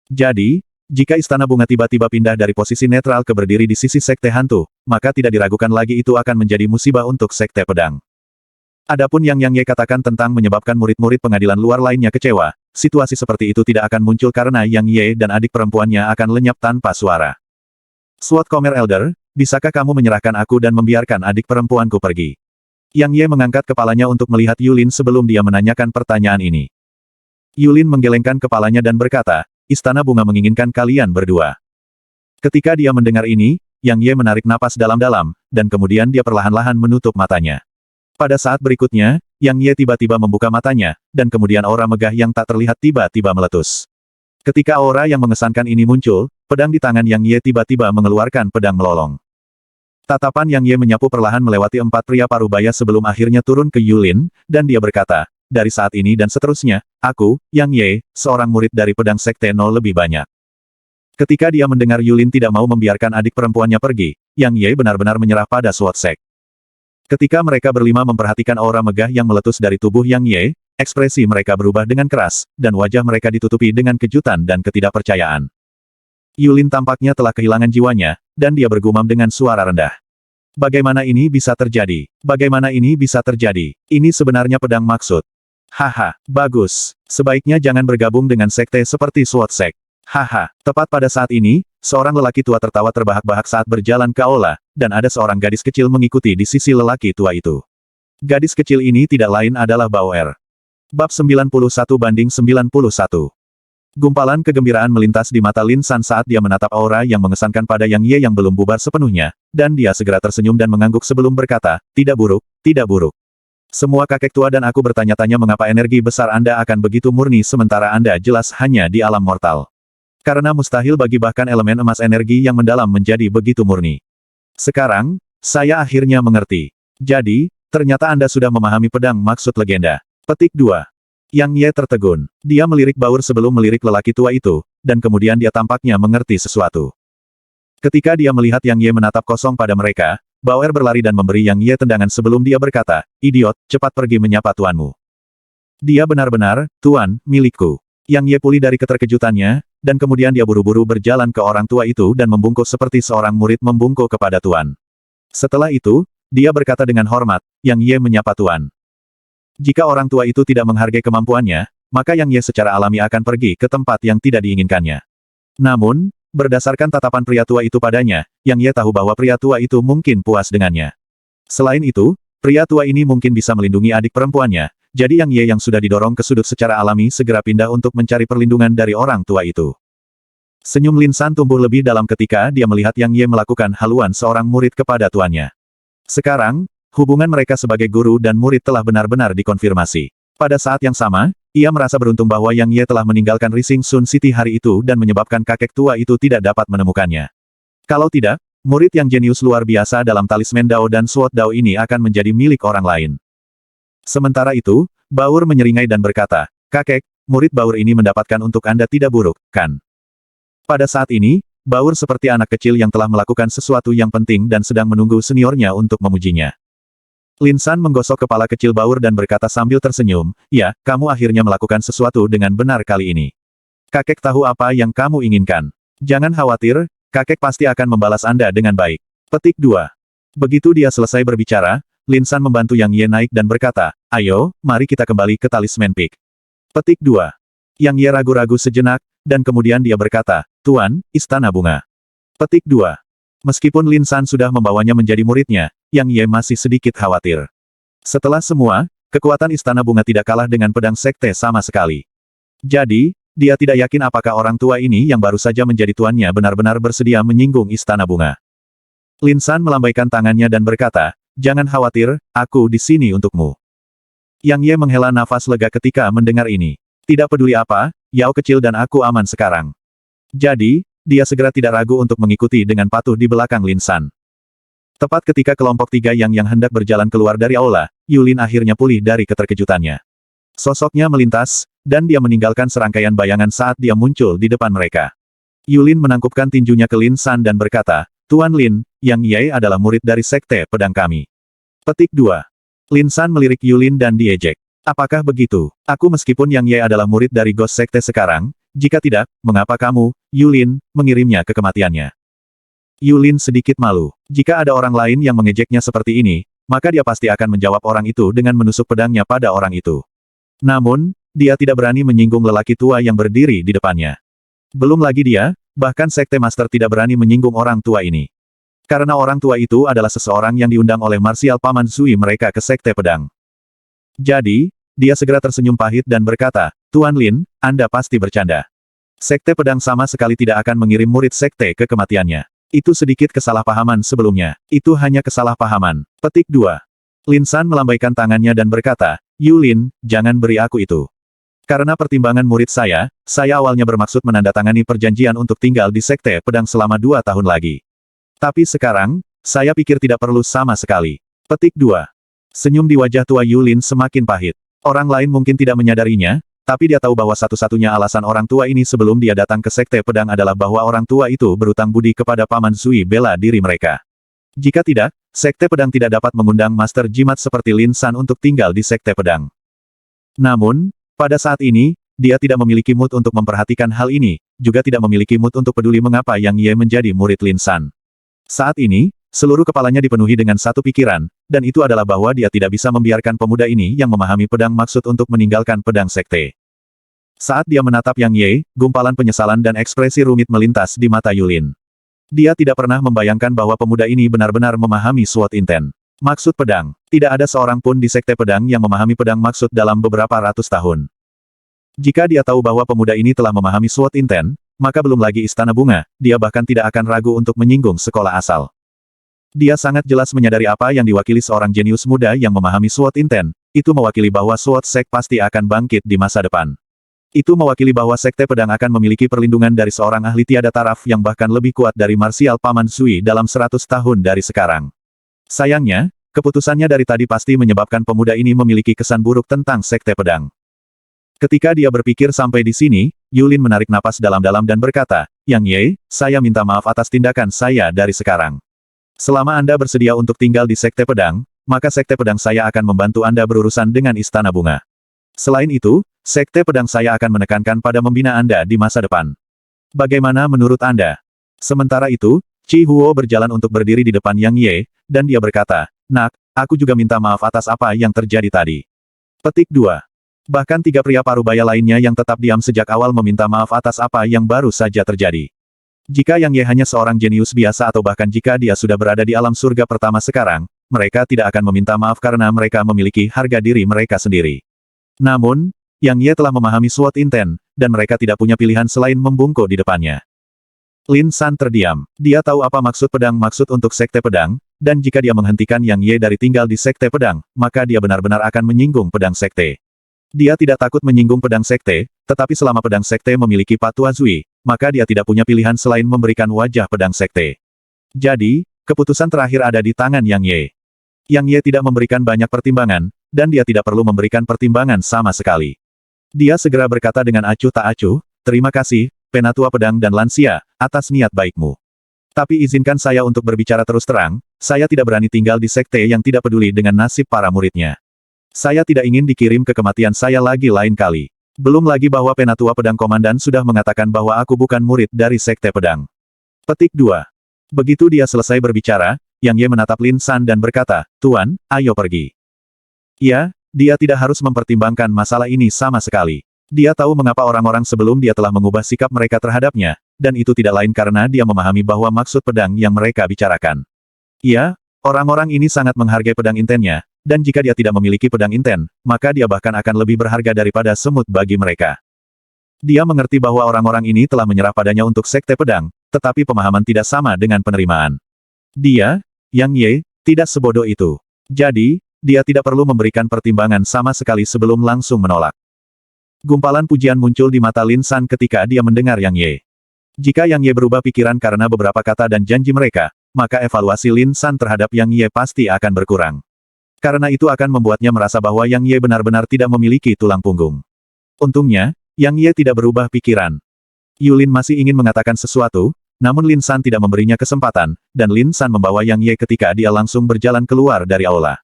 Speaker 1: Jadi, jika Istana Bunga tiba-tiba pindah dari posisi netral ke berdiri di sisi Sekte Hantu, maka tidak diragukan lagi itu akan menjadi musibah untuk Sekte Pedang. Adapun yang Ye katakan tentang menyebabkan murid-murid pengadilan luar lainnya kecewa, situasi seperti itu tidak akan muncul karena Yang Ye dan adik perempuannya akan lenyap tanpa suara. Sword Comer Elder, bisakah kamu menyerahkan aku dan membiarkan adik perempuanku pergi? Yang Ye mengangkat kepalanya untuk melihat Yulin sebelum dia menanyakan pertanyaan ini. Yulin menggelengkan kepalanya dan berkata, Istana Bunga menginginkan kalian berdua. Ketika dia mendengar ini, Yang Ye menarik napas dalam-dalam, dan kemudian dia perlahan-lahan menutup matanya. Pada saat berikutnya, Yang Ye tiba-tiba membuka matanya, dan kemudian aura megah yang tak terlihat tiba-tiba meletus. Ketika aura yang mengesankan ini muncul, pedang di tangan Yang Ye tiba-tiba mengeluarkan pedang melolong. Tatapan Yang Ye menyapu perlahan melewati 4 pria parubaya sebelum akhirnya turun ke Yulin, dan dia berkata, dari saat ini dan seterusnya, aku, Yang Ye, seorang murid dari pedang sekte nol lebih banyak. Ketika dia mendengar Yulin tidak mau membiarkan adik perempuannya pergi, Yang Ye benar-benar menyerah pada Sword Sect. Ketika mereka berlima memperhatikan aura megah yang meletus dari tubuh Yang Ye, ekspresi mereka berubah dengan keras, dan wajah mereka ditutupi dengan kejutan dan ketidakpercayaan. Yulin tampaknya telah kehilangan jiwanya, dan dia bergumam dengan suara rendah. Bagaimana ini bisa terjadi? Bagaimana ini bisa terjadi? Ini sebenarnya pedang maksud. Haha, bagus. Sebaiknya jangan bergabung dengan sekte seperti Sword Sect. Haha, tepat pada saat ini, seorang lelaki tua tertawa terbahak-bahak saat berjalan ke aula, dan ada seorang gadis kecil mengikuti di sisi lelaki tua itu. Gadis kecil ini tidak lain adalah Bauer. Bab 91/91. Gumpalan kegembiraan melintas di mata Lin San saat dia menatap aura yang mengesankan pada Yang Ye yang belum bubar sepenuhnya, dan dia segera tersenyum dan mengangguk sebelum berkata, tidak buruk, tidak buruk. Semua kakek tua dan aku bertanya-tanya mengapa energi besar Anda akan begitu murni sementara Anda jelas hanya di alam mortal. Karena mustahil bagi bahkan elemen emas energi yang mendalam menjadi begitu murni. Sekarang, saya akhirnya mengerti. Jadi, ternyata Anda sudah memahami pedang maksud legenda. Petik 2. Yang Ye tertegun. Dia melirik Bauer sebelum melirik lelaki tua itu, dan kemudian dia tampaknya mengerti sesuatu. Ketika dia melihat Yang Ye menatap kosong pada mereka, Bauer berlari dan memberi Yang Ye tendangan sebelum dia berkata, idiot, cepat pergi menyapa tuanmu. Dia benar-benar, tuan, milikku. Yang Ye pulih dari keterkejutannya, dan kemudian dia buru-buru berjalan ke orang tua itu dan membungkuk seperti seorang murid membungkuk kepada tuan. Setelah itu, dia berkata dengan hormat, Yang Ye menyapa tuan. Jika orang tua itu tidak menghargai kemampuannya, maka Yang Ye secara alami akan pergi ke tempat yang tidak diinginkannya. Namun, berdasarkan tatapan pria tua itu padanya, Yang Ye tahu bahwa pria tua itu mungkin puas dengannya. Selain itu, pria tua ini mungkin bisa melindungi adik perempuannya, jadi Yang Ye yang sudah didorong ke sudut secara alami segera pindah untuk mencari perlindungan dari orang tua itu. Senyum Lin San tumbuh lebih dalam ketika dia melihat Yang Ye melakukan haluan seorang murid kepada tuannya. Sekarang, hubungan mereka sebagai guru dan murid telah benar-benar dikonfirmasi. Pada saat yang sama, ia merasa beruntung bahwa Yang Ye telah meninggalkan Rising Sun City hari itu dan menyebabkan kakek tua itu tidak dapat menemukannya. Kalau tidak, murid yang jenius luar biasa dalam talisman Dao dan Sword Dao ini akan menjadi milik orang lain. Sementara itu, Bauer menyeringai dan berkata, kakek, murid Bauer ini mendapatkan untuk Anda tidak buruk, kan? Pada saat ini, Bauer seperti anak kecil yang telah melakukan sesuatu yang penting dan sedang menunggu seniornya untuk memujinya. Lin San menggosok kepala kecil Baur dan berkata sambil tersenyum, ya, kamu akhirnya melakukan sesuatu dengan benar kali ini. Kakek tahu apa yang kamu inginkan. Jangan khawatir, kakek pasti akan membalas Anda dengan baik. Petik 2. Begitu dia selesai berbicara, Lin San membantu Yang Ye naik dan berkata, ayo, mari kita kembali ke Talisman Peak. Petik 2. Yang Ye ragu-ragu sejenak, dan kemudian dia berkata, Tuan, Istana Bunga. Petik 2. Meskipun Lin San sudah membawanya menjadi muridnya, Yang Ye masih sedikit khawatir. Setelah semua, kekuatan Istana Bunga tidak kalah dengan pedang sekte sama sekali. Jadi, dia tidak yakin apakah orang tua ini yang baru saja menjadi tuannya benar-benar bersedia menyinggung Istana Bunga. Lin San melambaikan tangannya dan berkata, jangan khawatir, aku di sini untukmu. Yang Ye menghela nafas lega ketika mendengar ini. Tidak peduli apa, Yao kecil dan aku aman sekarang. Jadi, dia segera tidak ragu untuk mengikuti dengan patuh di belakang Lin San. Tepat ketika kelompok 3 yang hendak berjalan keluar dari aula, Yulin akhirnya pulih dari keterkejutannya. Sosoknya melintas, dan dia meninggalkan serangkaian bayangan saat dia muncul di depan mereka. Yulin menangkupkan tinjunya ke Lin San dan berkata, Tuan Lin, Yang Ye adalah murid dari Sekte Pedang kami. Petik 2. Lin San melirik Yulin dan diejek. Apakah begitu? Aku meskipun Yang Ye adalah murid dari Ghost Sekte sekarang, jika tidak, mengapa kamu, Yulin, mengirimnya ke kematiannya? Yulin sedikit malu. Jika ada orang lain yang mengejeknya seperti ini, maka dia pasti akan menjawab orang itu dengan menusuk pedangnya pada orang itu. Namun, dia tidak berani menyinggung lelaki tua yang berdiri di depannya. Belum lagi dia, bahkan Sekte Master tidak berani menyinggung orang tua ini. Karena orang tua itu adalah seseorang yang diundang oleh Marsial Paman Zui mereka ke Sekte Pedang. Jadi, dia segera tersenyum pahit dan berkata, Tuan Lin, Anda pasti bercanda. Sekte Pedang sama sekali tidak akan mengirim murid sekte ke kematiannya. Itu sedikit kesalahpahaman sebelumnya. Itu hanya kesalahpahaman. Petik 2. Lin San melambaikan tangannya dan berkata, Yulin, jangan beri aku itu. Karena pertimbangan murid saya awalnya bermaksud menandatangani perjanjian untuk tinggal di Sekte Pedang selama 2 tahun lagi. Tapi sekarang, saya pikir tidak perlu sama sekali. Petik 2. Senyum di wajah tua Yulin semakin pahit. Orang lain mungkin tidak menyadarinya, tapi dia tahu bahwa satu-satunya alasan orang tua ini sebelum dia datang ke Sekte Pedang adalah bahwa orang tua itu berutang budi kepada Paman Zui bela diri mereka. Jika tidak, Sekte Pedang tidak dapat mengundang Master Jimat seperti Lin San untuk tinggal di Sekte Pedang. Namun, pada saat ini, dia tidak memiliki mood untuk memperhatikan hal ini, juga tidak memiliki mood untuk peduli mengapa Yang Ye menjadi murid Lin San. Saat ini, seluruh kepalanya dipenuhi dengan satu pikiran, dan itu adalah bahwa dia tidak bisa membiarkan pemuda ini yang memahami pedang maksud untuk meninggalkan pedang sekte. Saat dia menatap Yang Ye, gumpalan penyesalan dan ekspresi rumit melintas di mata Yulin. Dia tidak pernah membayangkan bahwa pemuda ini benar-benar memahami Sword Inten. Maksud pedang. Tidak ada seorang pun di Sekte Pedang yang memahami pedang maksud dalam beberapa ratus tahun. Jika dia tahu bahwa pemuda ini telah memahami Sword Inten, maka belum lagi Istana Bunga, dia bahkan tidak akan ragu untuk menyinggung sekolah asal. Dia sangat jelas menyadari apa yang diwakili seorang jenius muda yang memahami Sword Inten, itu mewakili bahwa Sword Sect pasti akan bangkit di masa depan. Itu mewakili bahwa Sekte Pedang akan memiliki perlindungan dari seorang ahli tiada taraf yang bahkan lebih kuat dari Marsial Paman Zui dalam 100 tahun dari sekarang. Sayangnya, keputusannya dari tadi pasti menyebabkan pemuda ini memiliki kesan buruk tentang Sekte Pedang. Ketika dia berpikir sampai di sini, Yulin menarik napas dalam-dalam dan berkata, Yang Ye, saya minta maaf atas tindakan saya dari sekarang. Selama Anda bersedia untuk tinggal di Sekte Pedang, maka Sekte Pedang saya akan membantu Anda berurusan dengan Istana Bunga. Selain itu, Sekte Pedang saya akan menekankan pada membina Anda di masa depan. Bagaimana menurut Anda? Sementara itu, Chi Huo berjalan untuk berdiri di depan Yang Ye, dan dia berkata, Nak, aku juga minta maaf atas apa yang terjadi tadi. Petik 2. Bahkan 3 pria parubaya lainnya yang tetap diam sejak awal meminta maaf atas apa yang baru saja terjadi. Jika Yang Ye hanya seorang jenius biasa atau bahkan jika dia sudah berada di alam surga pertama sekarang, mereka tidak akan meminta maaf karena mereka memiliki harga diri mereka sendiri. Namun, Yang Ye telah memahami Sword Inten, dan mereka tidak punya pilihan selain membungkuk di depannya. Lin San terdiam. Dia tahu apa maksud pedang maksud untuk Sekte Pedang, dan jika dia menghentikan Yang Ye dari tinggal di Sekte Pedang, maka dia benar-benar akan menyinggung pedang Sekte. Dia tidak takut menyinggung pedang sekte, tetapi selama pedang sekte memiliki Patua Zui, maka dia tidak punya pilihan selain memberikan wajah pedang sekte. Jadi, keputusan terakhir ada di tangan Yang Ye. Yang Ye tidak memberikan banyak pertimbangan, dan dia tidak perlu memberikan pertimbangan sama sekali. Dia segera berkata dengan acuh tak acuh, terima kasih, Penatua Pedang dan Lansia, atas niat baikmu. Tapi izinkan saya untuk berbicara terus terang, saya tidak berani tinggal di sekte yang tidak peduli dengan nasib para muridnya. Saya tidak ingin dikirim ke kematian saya lagi lain kali. Belum lagi bahwa Penatua Pedang Komandan sudah mengatakan bahwa aku bukan murid dari sekte pedang. Petik 2. Begitu dia selesai berbicara, Yang Ye menatap Lin San dan berkata, Tuan, ayo pergi. Ya, dia tidak harus mempertimbangkan masalah ini sama sekali. Dia tahu mengapa orang-orang sebelum dia telah mengubah sikap mereka terhadapnya, dan itu tidak lain karena dia memahami bahwa maksud pedang yang mereka bicarakan. Ya, orang-orang ini sangat menghargai pedang intennya, dan jika dia tidak memiliki pedang inten, maka dia bahkan akan lebih berharga daripada semut bagi mereka. Dia mengerti bahwa orang-orang ini telah menyerah padanya untuk sekte pedang, tetapi pemahaman tidak sama dengan penerimaan. Dia, Yang Ye, tidak sebodoh itu. Jadi, dia tidak perlu memberikan pertimbangan sama sekali sebelum langsung menolak. Gumpalan pujian muncul di mata Lin San ketika dia mendengar Yang Ye. Jika Yang Ye berubah pikiran karena beberapa kata dan janji mereka, maka evaluasi Lin San terhadap Yang Ye pasti akan berkurang. Karena itu akan membuatnya merasa bahwa Yang Ye benar-benar tidak memiliki tulang punggung. Untungnya, Yang Ye tidak berubah pikiran. Yulin masih ingin mengatakan sesuatu, namun Lin San tidak memberinya kesempatan, dan Lin San membawa Yang Ye ketika dia langsung berjalan keluar dari aula.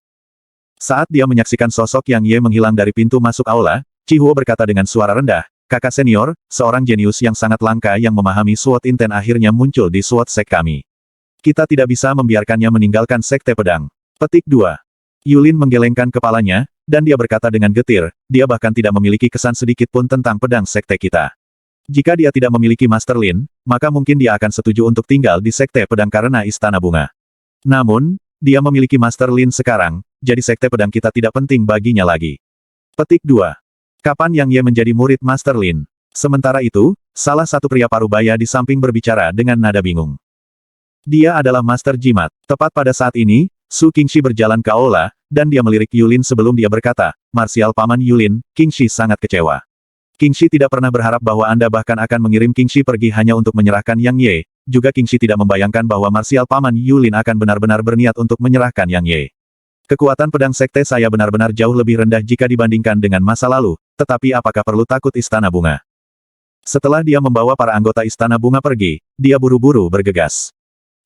Speaker 1: Saat dia menyaksikan sosok Yang Ye menghilang dari pintu masuk aula, Chi Huo berkata dengan suara rendah, Kakak senior, seorang jenius yang sangat langka yang memahami SWOT inten akhirnya muncul di SWOT Sek kami. Kita tidak bisa membiarkannya meninggalkan sekte pedang. Petik 2. Yulin menggelengkan kepalanya, dan dia berkata dengan getir, dia bahkan tidak memiliki kesan sedikit pun tentang pedang sekte kita. Jika dia tidak memiliki Master Lin, maka mungkin dia akan setuju untuk tinggal di sekte pedang karena Istana Bunga. Namun, dia memiliki Master Lin sekarang, jadi sekte pedang kita tidak penting baginya lagi. Petik 2. Kapan Yang Ye menjadi murid Master Lin? Sementara itu, salah satu pria parubaya di samping berbicara dengan nada bingung. Dia adalah Master Jimat. Tepat pada saat ini, Su Qingxi berjalan ke aula, dan dia melirik Yulin sebelum dia berkata, Marsial Paman Yulin, Qingxi sangat kecewa. Qingxi tidak pernah berharap bahwa Anda bahkan akan mengirim Qingxi pergi hanya untuk menyerahkan Yang Ye. Juga Qingxi tidak membayangkan bahwa Marsial Paman Yulin akan benar-benar berniat untuk menyerahkan Yang Ye. Kekuatan pedang sekte saya benar-benar jauh lebih rendah jika dibandingkan dengan masa lalu, tetapi apakah perlu takut Istana Bunga? Setelah dia membawa para anggota Istana Bunga pergi, dia buru-buru bergegas.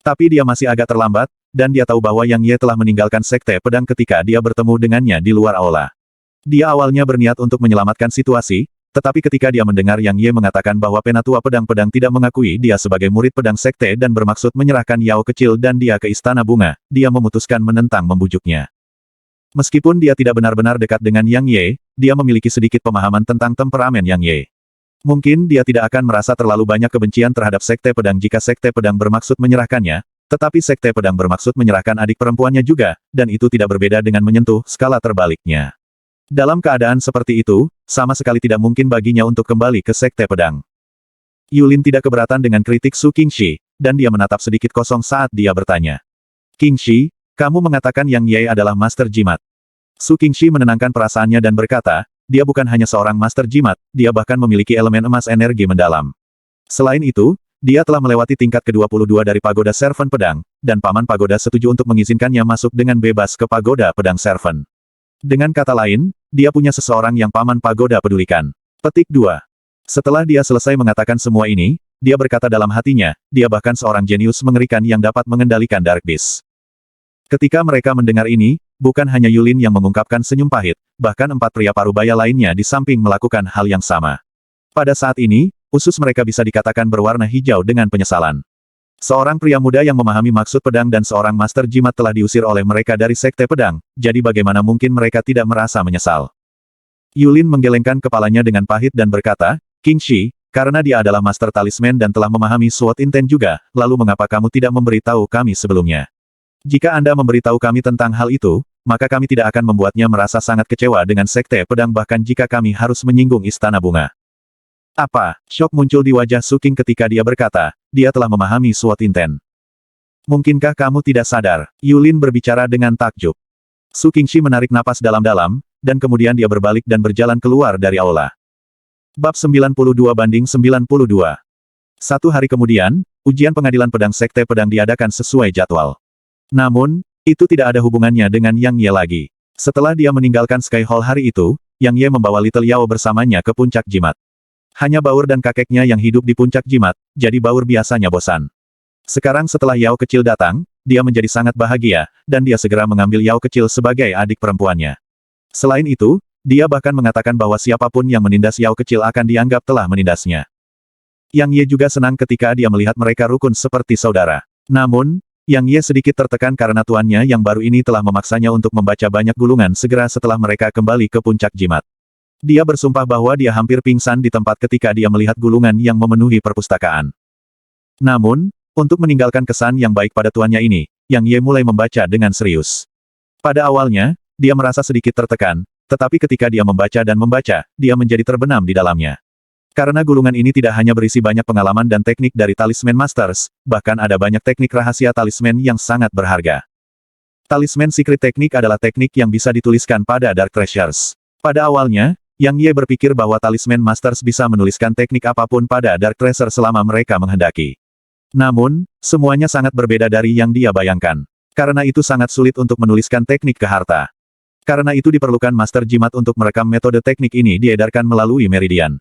Speaker 1: Tapi dia masih agak terlambat, dan dia tahu bahwa Yang Ye telah meninggalkan sekte pedang ketika dia bertemu dengannya di luar aula. Dia awalnya berniat untuk menyelamatkan situasi, tetapi ketika dia mendengar Yang Ye mengatakan bahwa Penatua Pedang-Pedang tidak mengakui dia sebagai murid pedang sekte dan bermaksud menyerahkan Yao kecil dan dia ke Istana Bunga, dia memutuskan menentang membujuknya. Meskipun dia tidak benar-benar dekat dengan Yang Ye, dia memiliki sedikit pemahaman tentang temperamen Yang Ye. Mungkin dia tidak akan merasa terlalu banyak kebencian terhadap sekte pedang jika sekte pedang bermaksud menyerahkannya, tetapi sekte pedang bermaksud menyerahkan adik perempuannya juga, dan itu tidak berbeda dengan menyentuh skala terbaliknya. Dalam keadaan seperti itu, sama sekali tidak mungkin baginya untuk kembali ke sekte pedang. Yulin tidak keberatan dengan kritik Su Qingxi, dan dia menatap sedikit kosong saat dia bertanya. Qingxi, kamu mengatakan Yang Ye adalah Master Jimat. Su Qingxi menenangkan perasaannya dan berkata, dia bukan hanya seorang Master Jimat, dia bahkan memiliki elemen emas energi mendalam. Selain itu, dia telah melewati tingkat ke-22 dari Pagoda Servant Pedang, dan Paman Pagoda setuju untuk mengizinkannya masuk dengan bebas ke Pagoda Pedang Servant. Dengan kata lain, dia punya seseorang yang Paman Pagoda pedulikan. Petik 2. Setelah dia selesai mengatakan semua ini, dia berkata dalam hatinya, dia bahkan seorang jenius mengerikan yang dapat mengendalikan Dark Beast. Ketika mereka mendengar ini, bukan hanya Yulin yang mengungkapkan senyum pahit, bahkan 4 pria parubaya lainnya di samping melakukan hal yang sama. Pada saat ini, usus mereka bisa dikatakan berwarna hijau dengan penyesalan. Seorang pria muda yang memahami maksud pedang dan seorang Master Jimat telah diusir oleh mereka dari sekte pedang, jadi bagaimana mungkin mereka tidak merasa menyesal. Yulin menggelengkan kepalanya dengan pahit dan berkata, Qingxi, karena dia adalah Master Talisman dan telah memahami SWOT inten juga, lalu mengapa kamu tidak memberitahu kami sebelumnya? Jika Anda memberitahu kami tentang hal itu, maka kami tidak akan membuatnya merasa sangat kecewa dengan sekte pedang bahkan jika kami harus menyinggung Istana Bunga. Apa? Syok muncul di wajah Su Qing ketika dia berkata, dia telah memahami SWOT inten. Mungkinkah kamu tidak sadar? Yulin berbicara dengan takjub. Su Qingxi menarik napas dalam-dalam, dan kemudian dia berbalik dan berjalan keluar dari aula. Bab 92/92. Satu hari kemudian, ujian pengadilan pedang sekte pedang diadakan sesuai jadwal. Namun, itu tidak ada hubungannya dengan Yang Ye lagi. Setelah dia meninggalkan Sky Hall hari itu, Yang Ye membawa Little Yao bersamanya ke puncak jimat. Hanya Baur dan kakeknya yang hidup di puncak jimat, jadi Baur biasanya bosan. Sekarang setelah Yao kecil datang, dia menjadi sangat bahagia, dan dia segera mengambil Yao kecil sebagai adik perempuannya. Selain itu, dia bahkan mengatakan bahwa siapapun yang menindas Yao kecil akan dianggap telah menindasnya. Yang Ye juga senang ketika dia melihat mereka rukun seperti saudara. Namun, Yang Ye sedikit tertekan karena tuannya yang baru ini telah memaksanya untuk membaca banyak gulungan segera setelah mereka kembali ke puncak jimat. Dia bersumpah bahwa dia hampir pingsan di tempat ketika dia melihat gulungan yang memenuhi perpustakaan. Namun, untuk meninggalkan kesan yang baik pada tuannya ini, Yang Ye mulai membaca dengan serius. Pada awalnya, dia merasa sedikit tertekan, tetapi ketika dia membaca dan membaca, dia menjadi terbenam di dalamnya. Karena gulungan ini tidak hanya berisi banyak pengalaman dan teknik dari Talisman Masters, bahkan ada banyak teknik rahasia talisman yang sangat berharga. Talisman Secret Teknik adalah teknik yang bisa dituliskan pada Dark Treasures. Pada awalnya, Yang Ye berpikir bahwa Talisman Masters bisa menuliskan teknik apapun pada Dark Treasure selama mereka menghendaki. Namun, semuanya sangat berbeda dari yang dia bayangkan. Karena itu sangat sulit untuk menuliskan teknik ke harta. Karena itu diperlukan Master Jimat untuk merekam metode teknik ini diedarkan melalui meridian.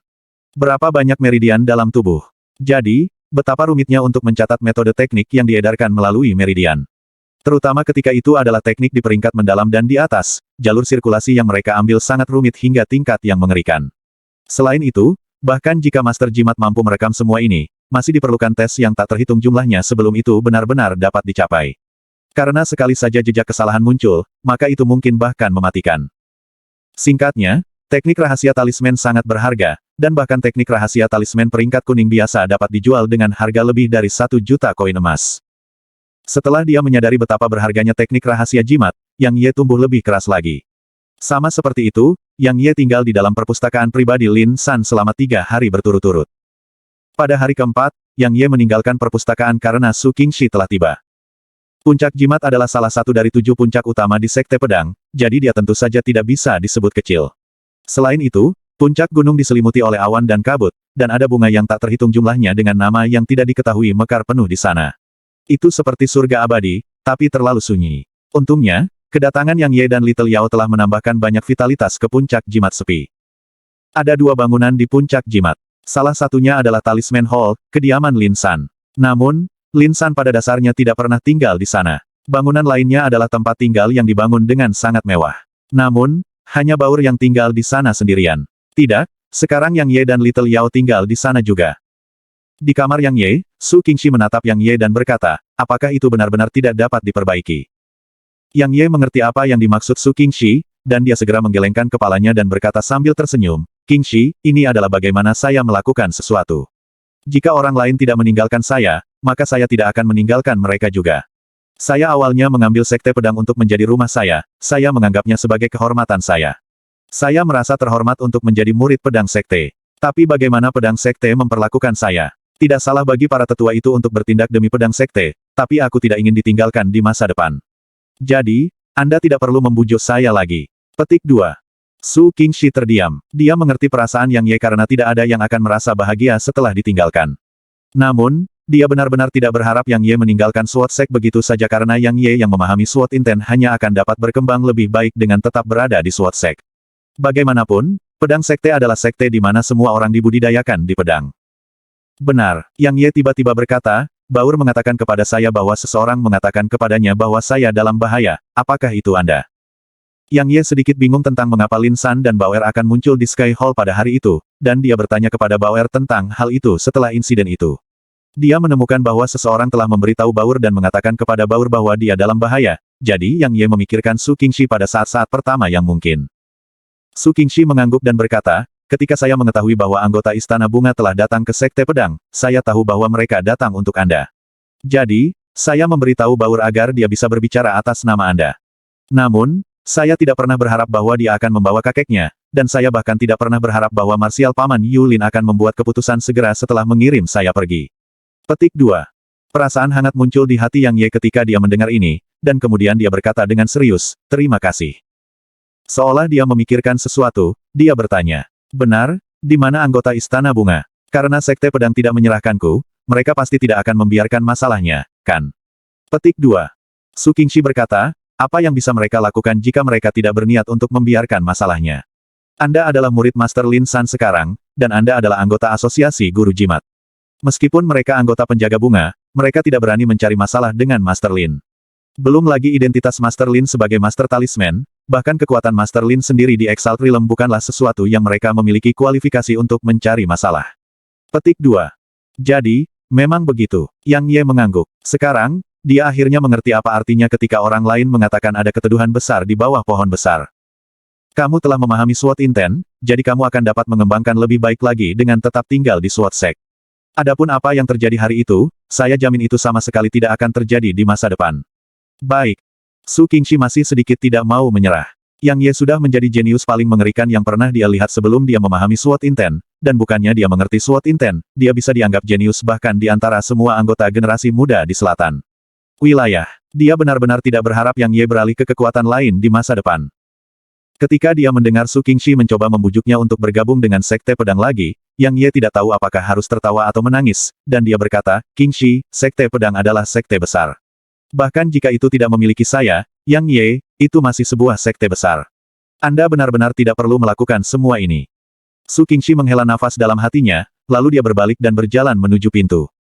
Speaker 1: Berapa banyak meridian dalam tubuh? Jadi, betapa rumitnya untuk mencatat metode teknik yang diedarkan melalui meridian. Terutama ketika itu adalah teknik di peringkat mendalam dan di atas, jalur sirkulasi yang mereka ambil sangat rumit hingga tingkat yang mengerikan. Selain itu, bahkan jika Master Jimat mampu merekam semua ini, masih diperlukan tes yang tak terhitung jumlahnya sebelum itu benar-benar dapat dicapai. Karena sekali saja jejak kesalahan muncul, maka itu mungkin bahkan mematikan. Singkatnya, teknik rahasia talisman sangat berharga, dan bahkan teknik rahasia talisman peringkat kuning biasa dapat dijual dengan harga lebih dari 1 juta koin emas. Setelah dia menyadari betapa berharganya teknik rahasia jimat, Yang Ye tumbuh lebih keras lagi. Sama seperti itu, Yang Ye tinggal di dalam perpustakaan pribadi Lin San selama 3 hari berturut-turut. Pada hari keempat, Yang Ye meninggalkan perpustakaan karena Su Qingxi telah tiba. Puncak jimat adalah salah satu dari 7 puncak utama di Sekte Pedang, jadi dia tentu saja tidak bisa disebut kecil. Selain itu, puncak gunung diselimuti oleh awan dan kabut, dan ada bunga yang tak terhitung jumlahnya dengan nama yang tidak diketahui mekar penuh di sana. Itu seperti surga abadi, tapi terlalu sunyi. Untungnya, kedatangan Yang Ye dan Little Yao telah menambahkan banyak vitalitas ke puncak jimat sepi. Ada 2 bangunan di puncak jimat. Salah satunya adalah Talisman Hall, kediaman Lin San. Namun, Lin San pada dasarnya tidak pernah tinggal di sana. Bangunan lainnya adalah tempat tinggal yang dibangun dengan sangat mewah. Namun, hanya Baur yang tinggal di sana sendirian. Tidak, sekarang Yang Ye dan Little Yao tinggal di sana juga. Di kamar Yang Ye, Su Qingxi menatap Yang Ye dan berkata, apakah itu benar-benar tidak dapat diperbaiki? Yang Ye mengerti apa yang dimaksud Su Qingxi, dan dia segera menggelengkan kepalanya dan berkata sambil tersenyum, Qingxi, ini adalah bagaimana saya melakukan sesuatu. Jika orang lain tidak meninggalkan saya, maka saya tidak akan meninggalkan mereka juga. Saya awalnya mengambil Sekte Pedang untuk menjadi rumah saya menganggapnya sebagai kehormatan saya. Saya merasa terhormat untuk menjadi murid pedang Sekte. Tapi bagaimana pedang Sekte memperlakukan saya? Tidak salah bagi para tetua itu untuk bertindak demi pedang Sekte, tapi aku tidak ingin ditinggalkan di masa depan. Jadi, Anda tidak perlu membujuk saya lagi. Petik 2. Su Qingxi terdiam. Dia mengerti perasaan Yang Ye karena tidak ada yang akan merasa bahagia setelah ditinggalkan. Namun, dia benar-benar tidak berharap Yang Ye meninggalkan Sword Sect begitu saja karena Yang Ye yang memahami Sword Intent hanya akan dapat berkembang lebih baik dengan tetap berada di Sword Sect. Bagaimanapun, pedang sekte adalah sekte di mana semua orang dibudidayakan di pedang. Benar, Yang Ye tiba-tiba berkata, Baur mengatakan kepada saya bahwa seseorang mengatakan kepadanya bahwa saya dalam bahaya, apakah itu Anda? Yang Ye sedikit bingung tentang mengapa Lin San dan Bauer akan muncul di Sky Hall pada hari itu, dan dia bertanya kepada Bauer tentang hal itu setelah insiden itu. Dia menemukan bahwa seseorang telah memberitahu Bauer dan mengatakan kepada Bauer bahwa dia dalam bahaya, jadi Yang Ye memikirkan Su Qingxi pada saat-saat pertama yang mungkin. Su Qingxi mengangguk dan berkata, ketika saya mengetahui bahwa anggota Istana Bunga telah datang ke Sekte Pedang, saya tahu bahwa mereka datang untuk Anda. Jadi, saya memberitahu Bauer agar dia bisa berbicara atas nama Anda. Namun, saya tidak pernah berharap bahwa dia akan membawa kakeknya, dan saya bahkan tidak pernah berharap bahwa Marsial Paman Yulin akan membuat keputusan segera setelah mengirim saya pergi. Petik 2. Perasaan hangat muncul di hati Yang Ye ketika dia mendengar ini, dan kemudian dia berkata dengan serius, terima kasih. Seolah dia memikirkan sesuatu, dia bertanya, benar, di mana anggota Istana Bunga? Karena Sekte Pedang tidak menyerahkanku, mereka pasti tidak akan membiarkan masalahnya, kan? Petik 2. Su Qingxi berkata, apa yang bisa mereka lakukan jika mereka tidak berniat untuk membiarkan masalahnya? Anda adalah murid Master Lin San sekarang, dan Anda adalah anggota asosiasi guru jimat. Meskipun mereka anggota penjaga bunga, mereka tidak berani mencari masalah dengan Master Lin. Belum lagi identitas Master Lin sebagai Master Talisman, bahkan kekuatan Master Lin sendiri di Exalt Realm bukanlah sesuatu yang mereka memiliki kualifikasi untuk mencari masalah. Petik 2. Jadi, memang begitu. Yang Ye mengangguk. Sekarang, dia akhirnya mengerti apa artinya ketika orang lain mengatakan ada keteduhan besar di bawah pohon besar. Kamu telah memahami SWOT Intent, jadi kamu akan dapat mengembangkan lebih baik lagi dengan tetap tinggal di SWOT Sect. Adapun apa yang terjadi hari itu, saya jamin itu sama sekali tidak akan terjadi di masa depan. Baik. Su Qingxi masih sedikit tidak mau menyerah. Yang Ye sudah menjadi jenius paling mengerikan yang pernah dia lihat sebelum dia memahami SWOT Intent, dan bukannya dia mengerti SWOT Intent, dia bisa dianggap jenius bahkan di antara semua anggota generasi muda di selatan. Wilayah. Dia benar-benar tidak berharap Yang Ye beralih ke kekuatan lain di masa depan. Ketika dia mendengar Su Qingxi mencoba membujuknya untuk bergabung dengan Sekte Pedang lagi, Yang Ye tidak tahu apakah harus tertawa atau menangis, dan dia berkata, Qingxi, Sekte Pedang adalah sekte besar. Bahkan jika itu tidak memiliki saya, Yang Ye, itu masih sebuah sekte besar. Anda benar-benar tidak perlu melakukan semua ini. Su Qingxi menghela nafas dalam hatinya, lalu dia berbalik dan berjalan menuju pintu.